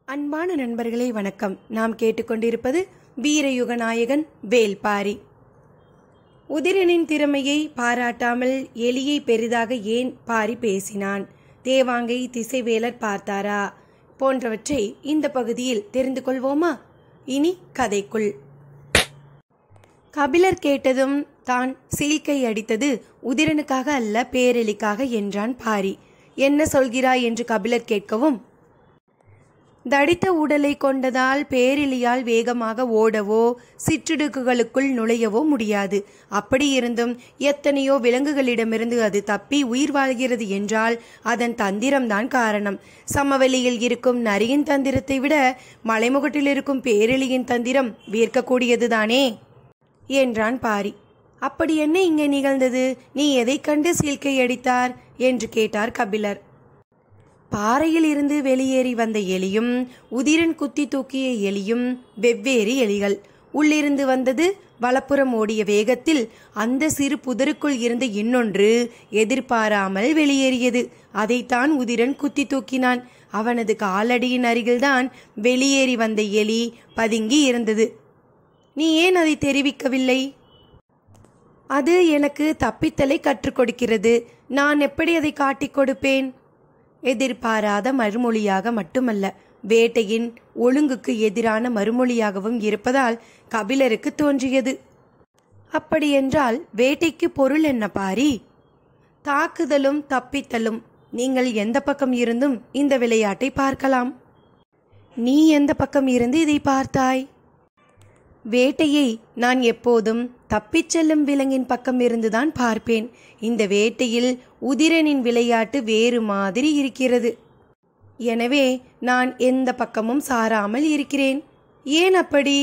அன்பான நண்பர்களே வணக்கம். நாம் கேட்டுக்கொண்டிருப்பது வீரயுக நாயகன் வேல்பாரி. உதிரனின் திறமையை பாராட்டாமல் எலியை பெரிதாக ஏன் பாரி பேசினான்? தேவாங்கை திசைவேலர் பார்த்தாரா? போன்றவற்றை இந்த பகுதியில் தெரிந்து கொள்வோமா? இனி கதைக்குள். கபிலர் கேட்டதும் தான் சீழ்க்கை அடித்தது உதிரனுக்காக அல்ல, பேரெலிக்காக என்றான் பாரி. என்ன சொல்கிறாய் என்று கபிலர் கேட்கவும், தடித்த உடலை கொண்டதால் பேரெலியால் வேகமாக ஓடவோ சிற்றிடுக்குகளுக்குள் நுழையவோ முடியாது. அப்படியிருந்தும் எத்தனையோ விலங்குகளிடமிருந்து அது தப்பி உயிர் வாழ்கிறது என்றால் அதன் தந்திரம்தான் காரணம். சமவெளியில் இருக்கும் நரியின் தந்திரத்தை விட மலைமுகட்டில் இருக்கும் பேரெலியின் தந்திரம் வியக்கக்கூடியதுதானே என்றான் பாரி. அப்படி என்ன இங்கே நிகழ்ந்தது? நீ எதை கண்டு சீழ்க்கை அடித்தார் என்று கேட்டார் கபிலர். பாறையில் இருந்து வெளியேறி வந்த எலியும் உதிரன் குத்தி தூக்கிய எலியும் வெவ்வேறு எலிகள். உள்ளிருந்து வந்தது வலப்புறம் ஓடிய வேகத்தில் அந்த சிறு புதருக்குள் இருந்த இன்னொன்று எதிர்பாராமல் வெளியேறியது. அதைத்தான் உதிரன் குத்தி தூக்கினான். அவனது காலடியின் அருகில்தான் வெளியேறி வந்த எலி பதுங்கி இருந்தது. நீ ஏன் அதை தெரிவிக்கவில்லை? அது எனக்கு தப்பித்தலை கற்றுக் கொடுக்கிறது. நான் எப்படி அதை காட்டிக் கொடுப்பேன்? எதிர்பாராத மறுமொழியாக மட்டுமல்ல, வேட்டையின் ஒழுங்குக்கு எதிரான மறுமொழியாகவும் இருப்பதால் கபிலருக்கு தோன்றியது. அப்படியென்றால் வேட்டைக்கு பொருள் என்ன பாரி? தாக்குதலும் தப்பித்தலும். நீங்கள் எந்த பக்கம் இருந்தும் இந்த விளையாட்டை பார்க்கலாம். நீ எந்த பக்கம் இருந்து இதை பார்த்தாய்? வேட்டையை நான் எப்போதும் தப்பிச் செல்லும் விலங்கின் பக்கம் இருந்துதான் பார்ப்பேன். இந்த வேட்டையில் உதிரனின் விளையாட்டு வேறு மாதிரி இருக்கிறது. எனவே நான் எந்த பக்கமும் சாராமல் இருக்கிறேன். ஏன் அப்படி?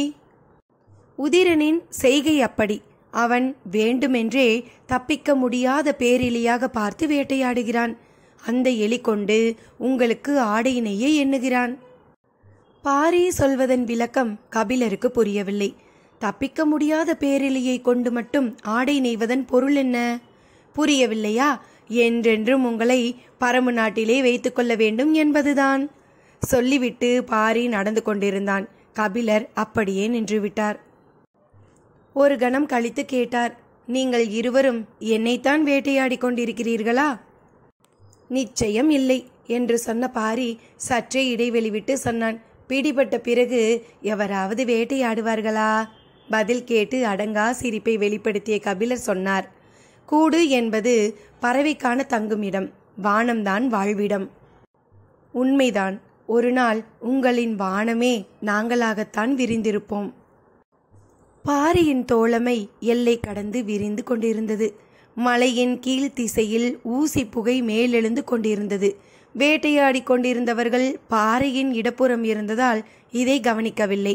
உதிரனின் செய்கை அப்படி. அவன் வேண்டுமென்றே தப்பிக்க முடியாத பேரெலியாக பார்த்து வேட்டையாடுகிறான். அந்த எலி கொண்டு உங்களுக்கு ஆடை நெய்ய எண்ணுகிறான். பாரி சொல்வதன் விளக்கம் கபிலருக்கு புரியவில்லை. தப்பிக்க முடியாத பேரெலியை கொண்டு மட்டும் ஆடை நெய்வதன் பொருள் என்ன? புரியவில்லையா? என்றென்றும் உங்களை பரமு நாட்டிலே வைத்துக் கொள்ள வேண்டும் என்பதுதான். சொல்லிவிட்டு பாரி நடந்து கொண்டிருந்தான். கபிலர் அப்படியே நின்றுவிட்டார். ஒரு கணம் கழித்து கேட்டார், நீங்கள் இருவரும் என்னைத்தான் வேட்டையாடி கொண்டிருக்கிறீர்களா? நிச்சயம் இல்லை என்று சொன்ன பாரி சற்றே இடைவெளி விட்டு சொன்னான், பிடிபட்ட பிறகு எவராவது வேட்டையாடுவார்களா? பதில் கேட்டு அடங்கா சிரிப்பை வெளிப்படுத்திய கபிலர் சொன்னார், கூடு என்பது பறவைக்கான தங்குமிடம், வானம்தான் வாழ்விடம். உண்மைதான். ஒரு நாள் உங்களின் வானமே நாங்களாகத்தான் விரிந்திருப்போம். பாரியின் தோழமை எல்லை கடந்து விரிந்து கொண்டிருந்தது. மலையின் கீழ் திசையில் ஊசி புகை மேலெழுந்து கொண்டிருந்தது. வேட்டையாடி கொண்டிருந்தவர்கள் பாறையின் இடப்புறம் இருந்ததால் இதை கவனிக்கவில்லை.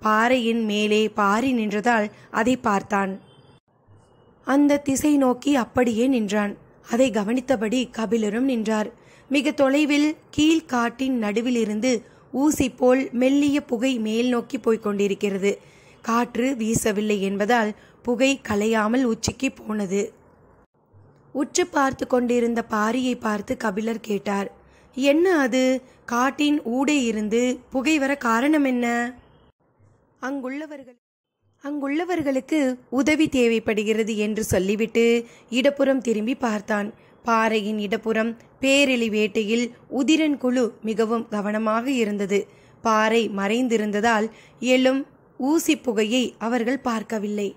பாறையின் மேலே பாரி நின்றதால் அதை பார்த்தான். அந்த திசை நோக்கி அப்படியே நின்றான். அதை கவனித்தபடி கபிலரும் நின்றார். மிக தொலைவில் கீழ்காட்டின் நடுவில் இருந்து ஊசி போல் மெல்லிய புகை மேல் நோக்கி போய்க் கொண்டிருக்கிறது. காற்று வீசவில்லை என்பதால் புகை கலையாமல் உச்சிக்கு போனது. உற்று பார்த்து கொண்டிருந்த பாரியை பார்த்து கபிலர் கேட்டார், என்ன அது? காட்டின் ஊடே இருந்து புகை வர காரணம் என்ன? அங்குள்ளவர்களுக்கு உதவி தேவைப்படுகிறது என்று சொல்லிவிட்டு இடப்புறம் திரும்பி பார்த்தான். பாறையின் இடப்புறம் பேரெலி வேட்டையில் உதிரன் குழு மிகவும் கவனமாக இருந்தது. பாறை மறைந்திருந்ததால் எழும் ஊசி புகையை அவர்கள் பார்க்கவில்லை.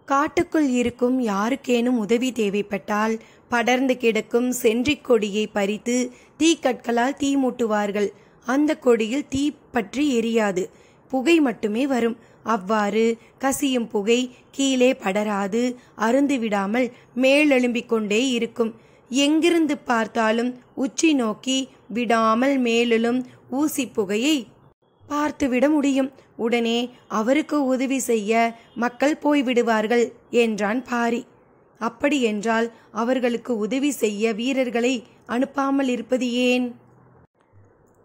காட்டுக்குள் இருக்கும் யாருக்கேனும் உதவி தேவைப்பட்டால் படர்ந்து கிடக்கும் சென்றிக் கொடியை பறித்து தீக்கற்களால் தீ மூட்டுவார்கள். அந்த கொடியில் தீ பற்றி எரியாது, புகை மட்டுமே வரும். அவ்வாறு கசியும் புகை கீழே படராது அருந்து விடாமல் மேலெழும்பிக் கொண்டே இருக்கும். எங்கிருந்து பார்த்தாலும் உச்சி நோக்கி விடாமல் மேலெழும் ஊசி புகையை பார்த்துவிட முடியும். உடனே அவருக்கு உதவி செய்ய மக்கள் போய்விடுவார்கள் என்றான் பாரி. அப்படியென்றால் அவர்களுக்கு உதவி செய்ய வீரர்களை அனுப்பாமல் இருப்பது ஏன்?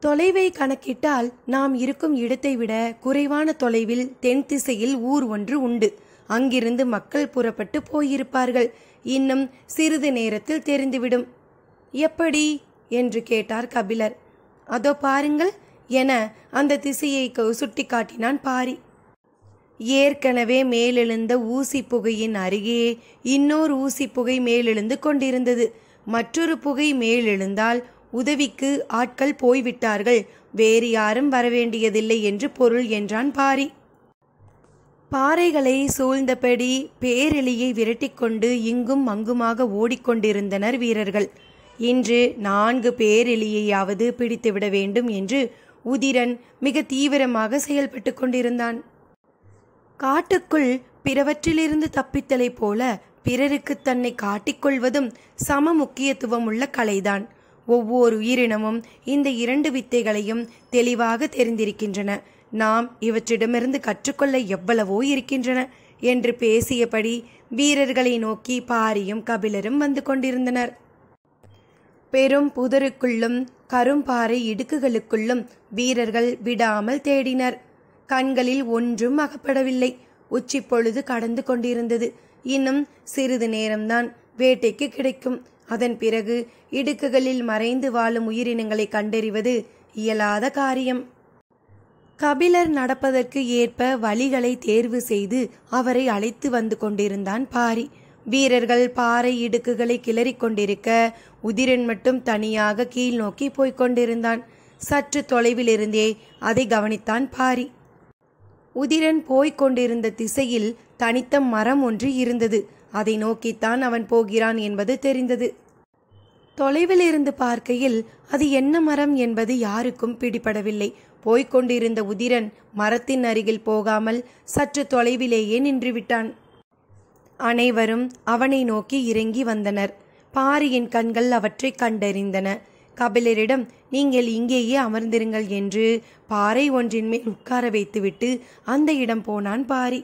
தொலைவை கணக்கிட்டால் நாம் இருக்கும் இடத்தை விட குறைவான தொலைவில் தென் திசையில் ஊர் ஒன்று உண்டு. அங்கிருந்து மக்கள் புறப்பட்டு போயிருப்பார்கள். இன்னும் சிறிது நேரத்தில் தெரிந்துவிடும். எப்படி என்று கேட்டார் கபிலர். அதோ பாருங்கள், என அந்த திசையை சுட்டி காட்டினான் பாரி. ஏற்கனவே மேலெழுந்த ஊசி புகையின் அருகே இன்னொரு ஊசி புகை மேலெழுந்து கொண்டிருந்தது. மற்றொரு புகை மேலெழுந்தால் உதவிக்கு ஆட்கள் போய்விட்டார்கள், வேறு யாரும் வரவேண்டியதில்லை என்று பொருள் என்றான் பாரி. பாறைகளை சூழ்ந்தபடி பேரெலியை விரட்டிக்கொண்டு இங்கும் அங்குமாக ஓடிக்கொண்டிருந்தனர் வீரர்கள். இன்று 4 பேரெலியையாவது பிடித்துவிட வேண்டும் என்று உதிரன் மிக தீவிரமாக செயல்பட்டு கொண்டிருந்தான். காட்டுக்குள் பிறவற்றிலிருந்து தப்பித்தலை போல பிறருக்கு தன்னை காட்டிக்கொள்வதும் சம முக்கியத்துவம் உள்ள கலைதான். ஒவ்வொரு உயிரினமும் இந்த 2 வித்தைகளையும் தெளிவாக தெரிந்திருக்கின்றன. நாம் இவற்றிடமிருந்து கற்றுக்கொள்ள எவ்வளவோ இருக்கின்றன என்று பேசியபடி வீரர்களை நோக்கி பாரியும் கபிலரும் வந்து கொண்டிருந்தனர். பெரும் புதருக்குள்ளும் கரும்பாறை இடுக்குகளுக்குள்ளும் வீரர்கள் விடாமல் தேடினர். கண்களில் ஒன்றும் அகப்படவில்லை. உச்சி பொழுது கடந்து கொண்டிருந்தது. இன்னும் சிறிது நேரம்தான் வேட்டைக்கு கிடைக்கும். அதன் பிறகு இடுக்குகளில் மறைந்து வாழும் உயிரினங்களை கண்டறிவது இயலாத காரியம். கபிலர் நடப்பதற்கு ஏற்ப வழிகளை தேர்வு செய்து அவரை அழைத்து வந்து கொண்டிருந்தான் பாரி. வீரர்கள் பாறை இடுக்குகளை கிளறி கொண்டிருக்க உதிரன் மட்டும் தனியாக கீழ் நோக்கி போய்கொண்டிருந்தான். சற்று தொலைவிலிருந்தே அதை கவனித்தான் பாரி. உதிரன் போய்கொண்டிருந்த திசையில் தனித்த மரம் ஒன்று இருந்தது. அதை நோக்கித்தான் அவன் போகிறான் என்பது தெரிந்தது. தொலைவில் இருந்து பார்க்கையில் அது என்ன மரம் என்பது யாருக்கும் பிடிபடவில்லை. போய்கொண்டிருந்த உதிரன் மரத்தின் அருகில் போகாமல் சற்று தொலைவிலேயே நின்றுவிட்டான். அனைவரும் அவனை நோக்கி இறங்கி வந்தனர். பாரியின் கண்கள் அவற்றை கண்டறிந்தன. கபிலரிடம் நீங்கள் இங்கேயே அமர்ந்திருங்கள் என்று பாறை ஒன்றின் மேல் உட்கார வைத்துவிட்டு அந்த இடம் போனான் பாரி.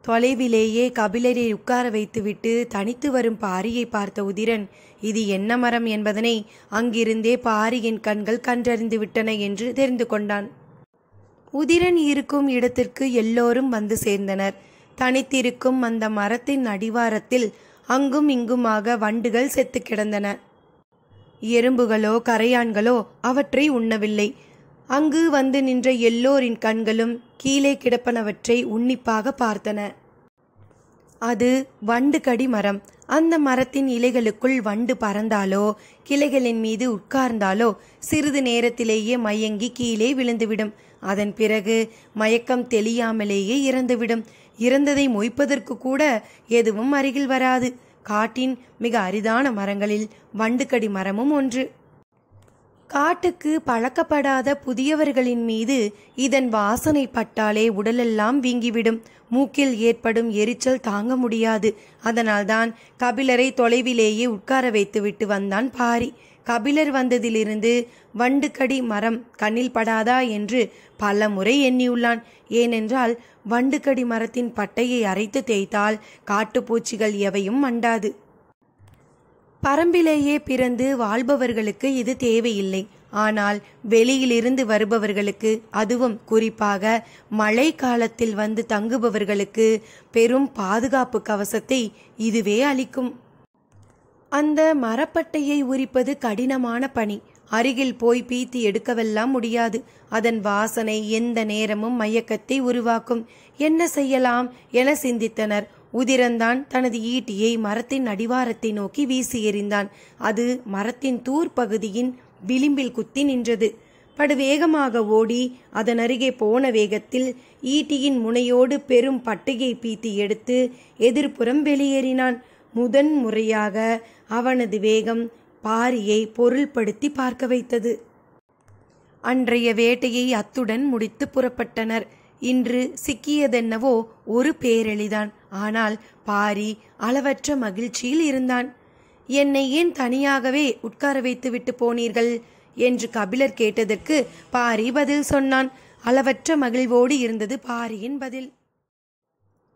தொலைவிலேயே கபிலரை உட்கார வைத்துவிட்டு தனித்து வரும் பாரியை பார்த்த உதிரன் இது என்ன மரம் என்பதனை அங்கிருந்தே பாரியின் கண்கள் கண்டறிந்து விட்டன என்று தெரிந்து கொண்டான். உதிரன் இருக்கும் இடத்திற்கு எல்லோரும் வந்து சேர்ந்தனர். தனித்திருக்கும் அந்த மரத்தின் அடிவாரத்தில் அங்கும் இங்குமாக வண்டுகள் செத்து கிடந்தன. எறும்புகளோ கரையான்களோ அவற்றை உண்ணவில்லை. அங்கு வந்து நின்ற எல்லோரின் கண்களும் கீழே கிடப்பனவற்றை உன்னிப்பாக பார்த்தன. அது வண்டு கடி மரம். அந்த மரத்தின் இலைகளுக்குள் வண்டு பறந்தாலோ கிளைகளின் மீது உட்கார்ந்தாலோ சிறிது நேரத்திலேயே மயங்கி கீழே விழுந்துவிடும். அதன் பிறகு மயக்கம் தெளியாமலேயே இறந்துவிடும். இறந்ததை மொய்ப்பதற்கு கூட எதுவும் அருகில் வராது. காட்டின் மிக அரிதான மரங்களில் வண்டுக்கடி மரமும் ஒன்று. காட்டுக்கு பழக்கப்படாத புதியவர்களின் மீது இதன் வாசனை பட்டாலே உடலெல்லாம் வீங்கிவிடும். மூக்கில் ஏற்படும் எரிச்சல் தாங்க முடியாது. அதனால்தான் கபிலரை தொலைவிலேயே உட்கார வைத்துவிட்டு வந்தான் பாரி. கபிலர் வந்ததிலிருந்து வண்டுக்கடி மரம் கண்ணில் படாதா என்று பல முறை எண்ணியுள்ளான். ஏனென்றால் வண்டுக்கடி மரத்தின் பட்டையை அரைத்து தேய்த்தால் காட்டுப்பூச்சிகள் எவையும் அண்டாது. பரம்பிலேயே பிறந்து வாழ்பவர்களுக்கு இது தேவையில்லை. ஆனால் வெளியிலிருந்து வருபவர்களுக்கு, அதுவும் குறிப்பாக மழை காலத்தில் வந்து தங்குபவர்களுக்கு பெரும் பாதுகாப்பு கவசத்தை இதுவே அளிக்கும். அந்த மரப்பட்டையை உரிப்பது கடினமான பணி. அருகில் போய் பீத்தி எடுக்கவெல்லாம் முடியாது. அதன் வாசனை எந்த நேரமும் மயக்கத்தை உருவாக்கும். என்ன செய்யலாம் என சிந்தித்தனர். உதிரன்தான் தனது ஈட்டியை மரத்தின் அடிவாரத்தை நோக்கி வீசி எறிந்தான். அது மரத்தின் தூர் பகுதியின் விளிம்பில் குத்தி நின்றது. படுவேகமாக ஓடி அதன் அருகே போன வேகத்தில் ஈட்டியின் முனையோடு பெரும் பட்டையை பீத்தி எடுத்து எதிர்ப்புறம் வெளியேறினான். முதன் முறையாக அவனது வேகம் பாரியை பொருள்படுத்தி பார்க்க வைத்தது. அன்றைய வேட்டையை அத்துடன் முடித்து புறப்பட்டனர். இன்று சிக்கியதென்னவோ ஒரு பேரெளிதான். ஆனால் பாரி அளவற்ற மகிழ்ச்சியில் இருந்தான். என்னை ஏன் தனியாகவே உட்கார வைத்து விட்டு போனீர்கள் என்று கபிலர் கேட்டதற்கு பாரி பதில் சொன்னான். அளவற்ற மகிழ்வோடு இருந்தது பாரியின் பதில்.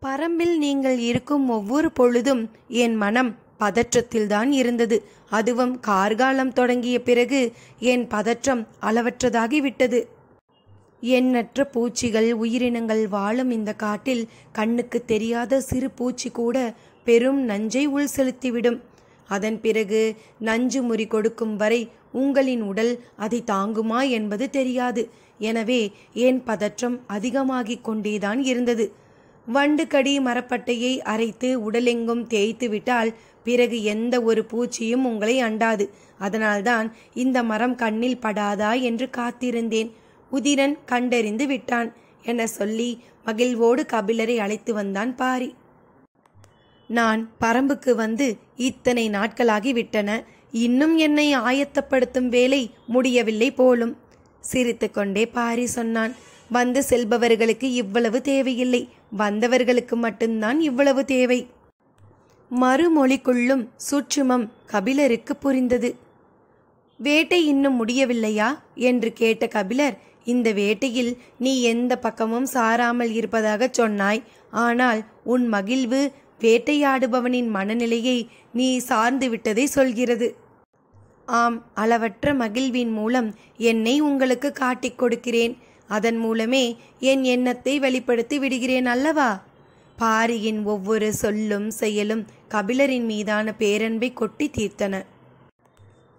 பரம்பில் நீங்கள் இருக்கும் ஒவ்வொரு பொழுதும் என் மனம் பதற்றத்தில்தான் இருந்தது. அதுவும் கார்காலம் தொடங்கிய பிறகு என் பதற்றம் அளவற்றதாகிவிட்டது. எண்ணற்ற பூச்சிகள் உயிரினங்கள் வாழும் இந்த காட்டில் கண்ணுக்கு தெரியாத சிறு பூச்சி கூட பெரும் நஞ்சை உள் செலுத்திவிடும். அதன் பிறகு நஞ்சு முறி கொடுக்கும் வரை உங்களின் உடல் அதை தாங்குமா என்பது தெரியாது. எனவே என் பதற்றம் அதிகமாகிக் கொண்டேதான் இருந்தது. வண்டு கடி மரப்பட்டையை அரைத்து உடலெங்கும் தேய்த்து விட்டால் பிறகு எந்த ஒரு பூச்சியும் உங்களை அண்டாது. அதனால்தான் இந்த மரம் கண்ணில் படாதா என்று காத்திருந்தேன். உதிரன் கண்டறிந்து விட்டான் என சொல்லி மகிழ்வோடு கபிலரை அழைத்து வந்தான் பாரி. நான் பரம்புக்கு வந்து இத்தனை நாட்களாகி விட்டன. இன்னும் என்னை ஆயத்தப்படுத்தும் வேலை முடியவில்லை போலும். சிரித்து கொண்டே பாரி சொன்னான். வந்து செல்பவர்களுக்கு இவ்வளவு தேவையில்லை, வந்தவர்களுக்கு மட்டும்தான் இவ்வளவு தேவை. மறுமொழிக்குள்ளும் சூட்சுமம் கபிலருக்கு புரிந்தது. வேட்டை இன்னும் முடியவில்லையா என்று கேட்ட கபிலர், இந்த வேட்டையில் நீ எந்த பக்கமும் சாராமல் இருப்பதாக சொன்னாய். ஆனால் உன் மகிழ்வு வேட்டையாடுபவனின் மனநிலையை நீ சார்ந்து விட்டதை சொல்கிறது. ஆம், அளவற்ற மகிழ்வின் மூலம் என்னை உங்களுக்கு காட்டிக் கொடுக்கிறேன். அதன் மூலமே என் எண்ணத்தை வெளிப்படுத்தி விடுகிறேன் அல்லவா? பாரியின் ஒவ்வொரு சொல்லும் செயலும் கபிலரின் மீதான பேரன்பை கொட்டி தீர்த்தன.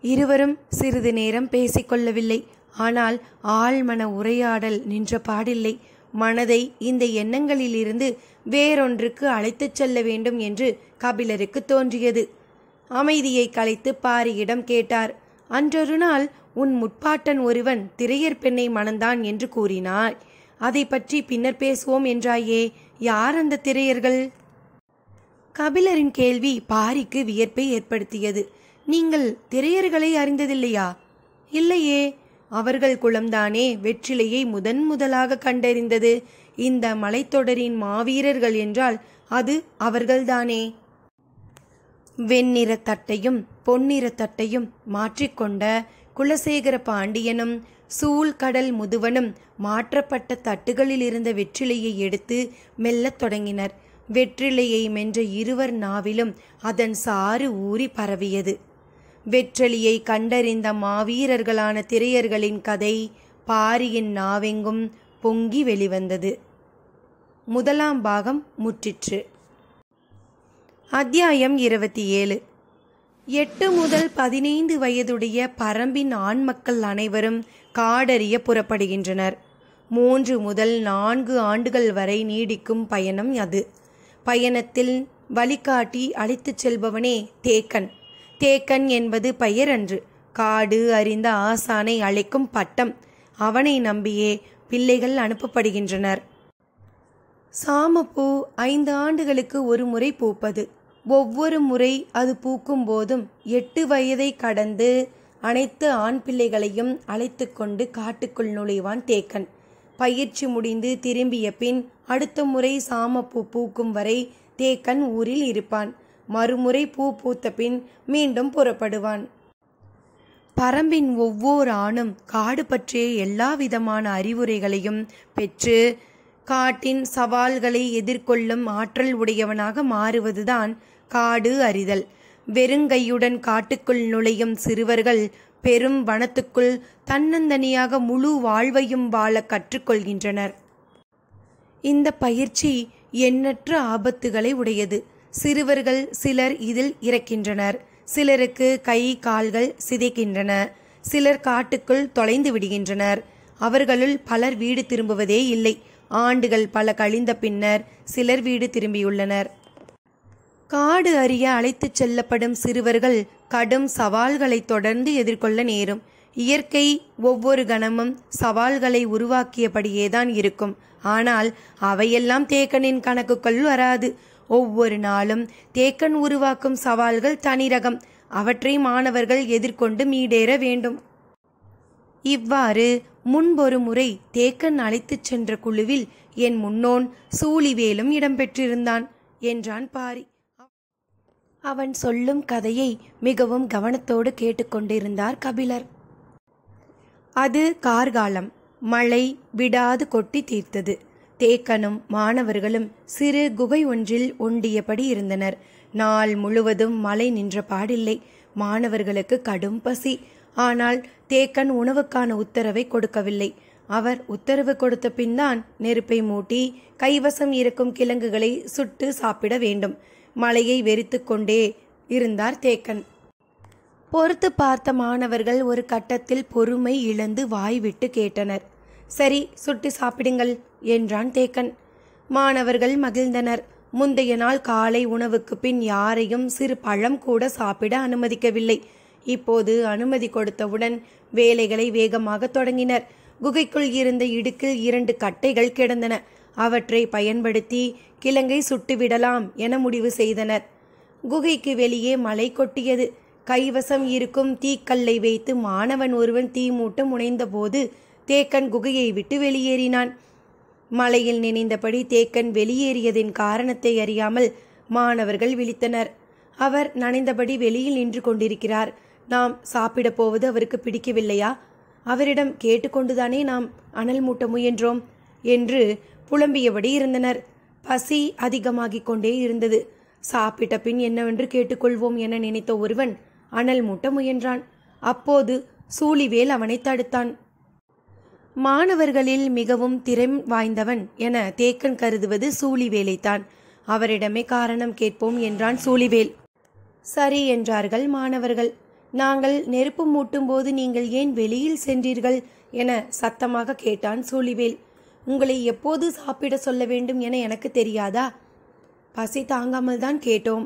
இருவரும் சிறிது நேரம் பேசிக்கொள்ளவில்லை. ஆனால் ஆழ்மன உரையாடல் நின்ற பாடில்லை. மனதை இந்த எண்ணங்களிலிருந்து வேறொன்றுக்கு அழைத்துச் செல்ல வேண்டும் என்று கபிலருக்கு தோன்றியது. அமைதியை கலைத்து பாரியிடம் கேட்டார். அன்றொரு நாள் உன் முற்பாட்டன் ஒருவன் திரையர் பெண்ணை மணந்தான் என்று கூறினாய். அதை பற்றி பின்னர் பேசுவோம் என்றாயே. யார் அந்த திரையர்கள்? கபிலரின் கேள்வி பாரிக்கு வியப்பை ஏற்படுத்தியது. நீங்கள் திரையர்களை அறிந்ததில்லையா? இல்லையே. அவர்கள் குலம்தானே வெற்றிலையை முதலாக கண்டறிந்தது. இந்த மலைத்தொடரின் மாவீரர்கள் என்றால் அது அவர்கள்தானே. வெண்ணிற தட்டையும் பொன்னிற தட்டையும் மாற்றிக்கொண்ட குலசேகர பாண்டியனும் சூழ்கடல் முதுவனும் மாற்றப்பட்ட தட்டுகளில் இருந்த வெற்றிலையை எடுத்து மெல்லத் தொடங்கினர். வெற்றிலையை மென்ற இருவர் நாவிலும் அதன் சாறு ஊறி பரவியது. வெற்றிலையை கண்டறிந்த மாவீரர்களான திரையர்களின் கதை பாரியின் நாவெங்கும் பொங்கி வெளிவந்தது. முதலாம் பாகம் முற்றிற்று. அத்தியாயம் 27. 8 முதல் 15 வயதுடைய பரம்பின் ஆண் மக்கள் அனைவரும் காடறிய புறப்படுகின்றனர். 3 முதல் 4 ஆண்டுகள் வரை நீடிக்கும் பயணம் அது. பயணத்தில் வழிகாட்டி அழைத்துச் செல்பவனே தேக்கன். தேக்கன் என்பது பெயர் அன்று, காடு அறிந்த ஆசானை அழைக்கும் பட்டம். அவனை நம்பியே பிள்ளைகள் அனுப்பப்படுகின்றனர். சாமப்பூ 5 ஆண்டுகளுக்கு ஒரு முறை பூப்பது. ஒவ்வொரு முறை அது பூக்கும் போதும் 8 வயதை கடந்து அனைத்து ஆண் பிள்ளைகளையும் அழைத்து கொண்டு காட்டுக்குள் நுழைவான் தேக்கன். பயிற்சி முடிந்து திரும்பிய பின் அடுத்த முறை சாமப்பூ பூக்கும் வரை தேக்கன் ஊரில் இருப்பான். மறுமுறை பூ பூத்த பின் மீண்டும் புறப்படுவான். பரம்பின் ஒவ்வொரு ஆணும் காடு பற்றிய எல்லா விதமான அறிவுரைகளையும் பெற்று காட்டின் சவால்களை எதிர்கொள்ளும் ஆற்றல் உடையவனாக மாறுவதுதான் காடு அறிதல். வெறுங்கையுடன் காட்டுக்குள் நுழையும் சிறுவர்கள் பெரும் வனத்துக்குள் தன்னந்தனியாக முழு வாழ்வையும் வாழ கற்றுக்கொள்கின்றனர். இந்த பயிற்சி எண்ணற்ற ஆபத்துகளை உடையது. சிறுவர்கள் சிலர் இதில் இறக்கின்றனர். சிலருக்கு கை கால்கள் சிதைக்கின்றன. சிலர் காட்டுக்குள் தொலைந்து விடுகின்றனர். அவர்களுள் பலர் வீடு திரும்புவதே இல்லை. ஆண்டுகள் பல கழிந்த பின்னர் சிலர் வீடு திரும்பியுள்ளனர். காடு அறிய அழைத்துச் செல்லப்படும் சிறுவர்கள் கடும் சவால்களை தொடர்ந்து எதிர்கொள்ள நேரும். இயற்கை ஒவ்வொரு கணமும் சவால்களை உருவாக்கியபடியேதான் இருக்கும். ஆனால் அவையெல்லாம் தேக்கனின் கணக்குக்குள் வராது. ஒவ்வொரு நாளும் தேக்கன் உருவாக்கும் சவால்கள் தனிரகம். அவற்றை மாணவர்கள் எதிர்கொண்டு மீடேற வேண்டும். இவ்வாறு முன்பொரு முறை தேக்கன் அழைத்துச் சென்ற குழுவில் என் முன்னோன் சூழிவேலும் இடம்பெற்றிருந்தான் என்றான் பாரி. அவன் சொல்லும் கதையை மிகவும் கவனத்தோடு கேட்டுக்கொண்டிருந்தார் கபிலர். அது கார்காலம். மழை விடாது கொட்டி தீர்த்தது. தேக்கனும் மாணவர்களும் சிறு குகை ஒன்றில் ஒண்டியபடி இருந்தனர். நாள் முழுவதும் மழை நின்ற பாடில்லை. மாணவர்களுக்கு கடும் பசி. ஆனால் தேக்கன் உணவுக்கான உத்தரவை கொடுக்கவில்லை. அவர் உத்தரவு கொடுத்த பின்தான் நெருப்பை மூட்டி கைவசம் இருக்கும் கிழங்குகளை சுட்டு சாப்பிட வேண்டும். மழையை வெறித்து கொண்டே இருந்தார் தேக்கன். பொறுத்து பார்த்த மாணவர்கள் ஒரு கட்டத்தில் பொறுமை இழந்து வாய் விட்டு கேட்டனர். சரி, சுட்டு சாப்பிடுங்கள் என்றான் தேக்கன். மாணவர்கள் மகிழ்ந்தனர். முந்தைய நாள் காலை உணவுக்கு பின் யாரையும் சிறு பழம் கூட சாப்பிட அனுமதிக்கவில்லை. இப்போது அனுமதி கொடுத்தவுடன் வேலைகளை வேகமாக தொடங்கினர். குகைக்குள் இருந்த இடுக்கில் 2 கட்டைகள் கிடந்தன. அவற்றை பயன்படுத்தி கிழங்கை சுட்டுவிடலாம் என முடிவு செய்தனர். குகைக்கு வெளியே மழை கொட்டியது. கைவசம் இருக்கும் தீக்கல்லை வைத்து மாணவன் ஒருவன் தீ மூட்ட முனைந்தபோது தேக்கன் குகையை விட்டு வெளியேறினான். மழையில் நினைந்தபடி தேக்கன் வெளியேறியதின் காரணத்தை அறியாமல் மாணவர்கள் விழித்தனர். அவர் நனைந்தபடி வெளியில் நின்று கொண்டிருக்கிறார். நாம் சாப்பிடப் போவது அவருக்கு பிடிக்கவில்லையா? அவரிடம் கேட்டுக்கொண்டுதானே நாம் அனல் மூட்ட முயன்றோம் என்று புலம்பியபடி இருந்தனர். பசி அதிகமாகிக் கொண்டே இருந்தது. சாப்பிட்ட பின் என்னவென்று கேட்டுக்கொள்வோம் என நினைத்த ஒருவன் அனல் மூட்ட முயன்றான். அப்போது சூழிவேல் அவனை தடுத்தான். மாணவர்களில் மிகவும் திறம் வாய்ந்தவன் என தேக்கன் கருதுவது சூழிவேலைத்தான். அவரிடமே காரணம் கேட்போம் என்றான் சூழிவேல். சரி என்றார்கள் மாணவர்கள். நாங்கள் நெருப்பு மூட்டும் போது நீங்கள் ஏன் வெளியில் சென்றீர்கள் என சத்தமாக கேட்டான் சூழிவேல். உங்களை எப்போது சாப்பிட சொல்ல வேண்டும் என எனக்கு தெரியாதா? பசி தாங்காமல் தான் கேட்டோம்.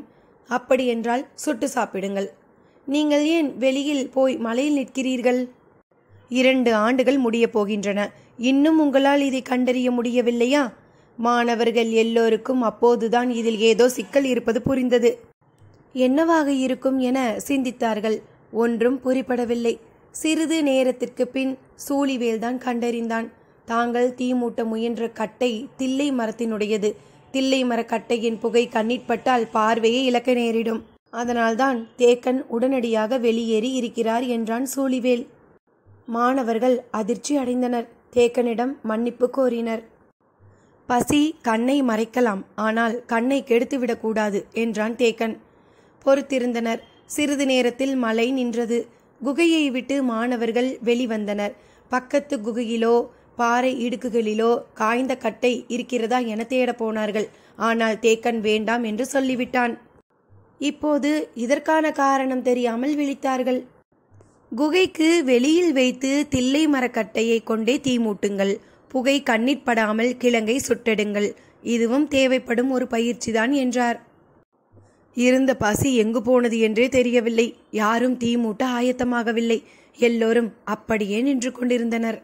அப்படி என்றால் சுட்டு சாப்பிடுங்கள். நீங்கள் ஏன் வெளியில் போய் மலையில் நிற்கிறீர்கள்? 2 ஆண்டுகள் முடியப் போகின்றன. இன்னும் உங்களால் இதை கண்டறிய முடியவில்லையா? மாணவர்கள் எல்லோருக்கும் அப்போதுதான் இதில் ஏதோ சிக்கல் இருப்பது புரிந்தது. என்னவாக இருக்கும் என சிந்தித்தார்கள். ஒன்றும் புரிபடவில்லை. சிறிது நேரத்திற்கு பின் சூழிவேல்தான் கண்டறிந்தான். தாங்கள் தீ மூட்ட முயன்ற கட்டை தில்லை மரத்தினுடையது. தில்லை மரக்கட்டையின் புகை கண்ணிற்பட்டால் பார்வையை இழக்க நேரிடும். அதனால்தான் தேக்கன் உடனடியாக வெளியேறி இருக்கிறார் என்றான் சூழிவேல். மாணவர்கள் அதிர்ச்சி அடைந்தனர். தேக்கனிடம் மன்னிப்பு கோரினர். பசி கண்ணை மறைக்கலாம், ஆனால் கண்ணை கெடுத்துவிடக்கூடாது என்றான் தேக்கன். பொறுத்திருந்தனர். சிறிது நேரத்தில் மழை நின்றது. குகையை விட்டு மாணவர்கள் வெளிவந்தனர். பக்கத்து குகையிலோ பாறை இடுக்குகளிலோ காய்ந்த கட்டை இருக்கிறதா என தேட போனார்கள். ஆனால் தேக்கன் வேண்டாம் என்று சொல்லிவிட்டான். இப்போது இதற்கான காரணம் தெரியாமல் விழித்தார்கள். குகைக்கு வெளியில் வைத்து தில்லை மரக்கட்டையை கொண்டே தீ மூட்டுங்கள். புகை கண்ணிற்படாமல் கிழங்கை சுட்டெடுங்கள். இதுவும் தேவைப்படும் ஒரு பயிற்சிதான் என்றார். இருந்த பசி எங்கு போனது என்றே தெரியவில்லை. யாரும் தீ மூட்ட ஆயத்தமாகவில்லை. எல்லோரும் அப்படியே நின்று கொண்டிருந்தனர்.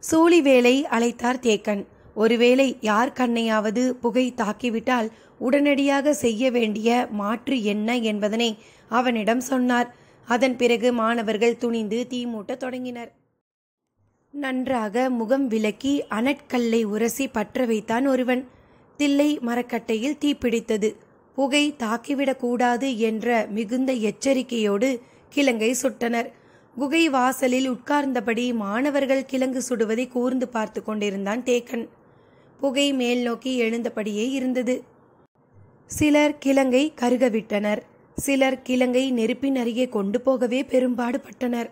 சூழிவேலை அழைத்தார் தேக்கன். ஒருவேளை யார் கண்ணையாவது புகை தாக்கிவிட்டால் உடனடியாக செய்ய வேண்டிய மாற்று என்ன என்பதனை அவனிடம் சொன்னார். அதன் பிறகு மாணவர்கள் துணிந்து தீ மூட்ட தொடங்கினர். நன்றாக முகம் விலக்கி அனற்கல்லை உரசி பற்ற வைத்தான் ஒருவன். தில்லை மரக்கட்டையில் தீப்பிடித்தது. புகை தாக்கிவிடக்கூடாது என்ற மிகுந்த எச்சரிக்கையோடு கிழங்கை சுட்டனர். குகை வாசலில் உட்கார்ந்தபடி மாணவர்கள் கிழங்கு சுடுவதை கூர்ந்து பார்த்து கொண்டிருந்தான் தேக்கன். புகை மேல் நோக்கி எழுந்தபடியே இருந்தது. சிலர் கிழங்கை கருகவிட்டனர். சிலர் கிழங்கை நெருப்பின் அருகே கொண்டு போகவே பெரும்பாடு பட்டனர்.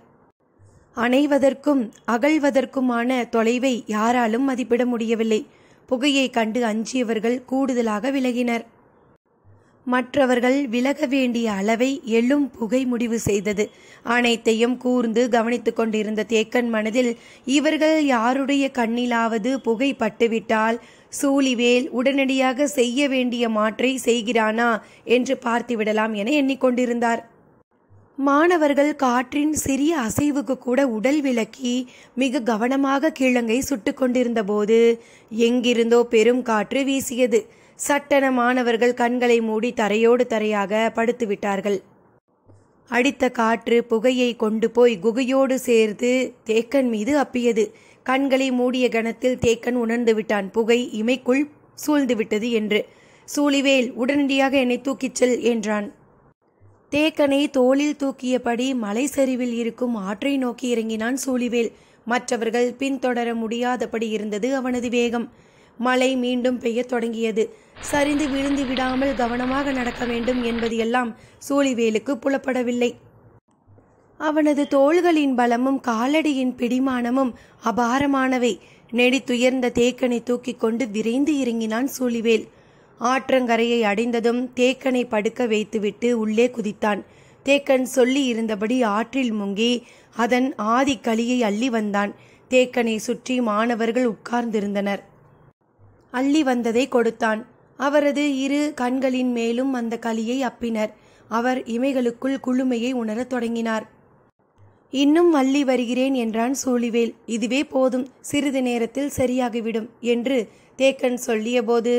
அணைவதற்கும் அகழ்வதற்குமான தொலைவை யாராலும் மதிப்பிட முடியவில்லை. புகையை கண்டு அஞ்சியவர்கள் கூடுதலாக விலகினர். மற்றவர்கள் விலக வேண்டிய அளவை எழும் புகை முடிவு செய்தது. அனைத்தையும் கூர்ந்து கவனித்து கொண்டிருந்த தேக்கன் மனதில் இவர்கள் யாருடைய கண்ணிலாவது புகை பட்டுவிட்டால் சூழிவேல் உடனடியாக செய்ய வேண்டிய மாற்றை செய்கிறானா என்று பார்த்துவிடலாம் என எண்ணிக்கொண்டிருந்தார். மாணவர்கள் காற்றின் சிறிய அசைவுக்கு கூட உடல் விலக்கி மிக கவனமாக கிழங்கை சுட்டு கொண்டிருந்த போது எங்கிருந்தோ பெரும் காற்று வீசியது. சட்டென மாணவர்கள் கண்களை மூடி தரையோடு தரையாக படுத்துவிட்டார்கள். அடித்த காற்று புகையை கொண்டு போய் குகையோடு சேர்த்து தேக்கன் மீது அப்பியது. கண்களை மூடிய கணத்தில் தேக்கன் உணர்ந்து விட்டான் புகை இமைக்குள் சூழ்ந்துவிட்டது என்று. சூழிவேல், உடனடியாக என்னை தூக்கிச் செல் என்றான். தேக்கனை தோளில் தூக்கியபடி மலை சரிவில் இருக்கும் ஆற்றை நோக்கி இறங்கினான் சூழிவேல். மற்றவர்கள் பின்தொடர முடியாதபடி இருந்தது அவனது வேகம். மழை மீண்டும் பெய்ய தொடங்கியது. சரிந்து விழுந்து விடாமல் கவனமாக நடக்க வேண்டும் என்பது எல்லாம் சூழிவேலுக்கு புலப்படவில்லை. அவனது தோள்களின் பலமும் காலடியின் பிடிமானமும் அபாரமானவை. நெடித்துயர்ந்த தேக்கனை தூக்கி கொண்டு விரைந்து இறங்கினான் சூழிவேல். ஆற்றங்கரையை அடைந்ததும் தேக்கனை படுக்க வைத்துவிட்டு உள்ளே குதித்தான். தேக்கன் சொல்லி இருந்தபடி ஆற்றில் முங்கி அதன் ஆதி களியை அள்ளி வந்தான். தேக்கனை சுற்றி மாணவர்கள் உட்கார்ந்திருந்தனர். அள்ளி வந்ததை கொடுத்தான். அவரது இரு கண்களின் மேலும் அந்த களியை அப்பினர். அவர் இமைகளுக்குள் குளுமையை உணரத் தொடங்கினார். இன்னும் அள்ளி வருகிறேன் என்றான் சூழிவேல். இதுவே போதும், சிறிது நேரத்தில் சரியாகிவிடும் என்று தேக்கன் சொல்லியபோது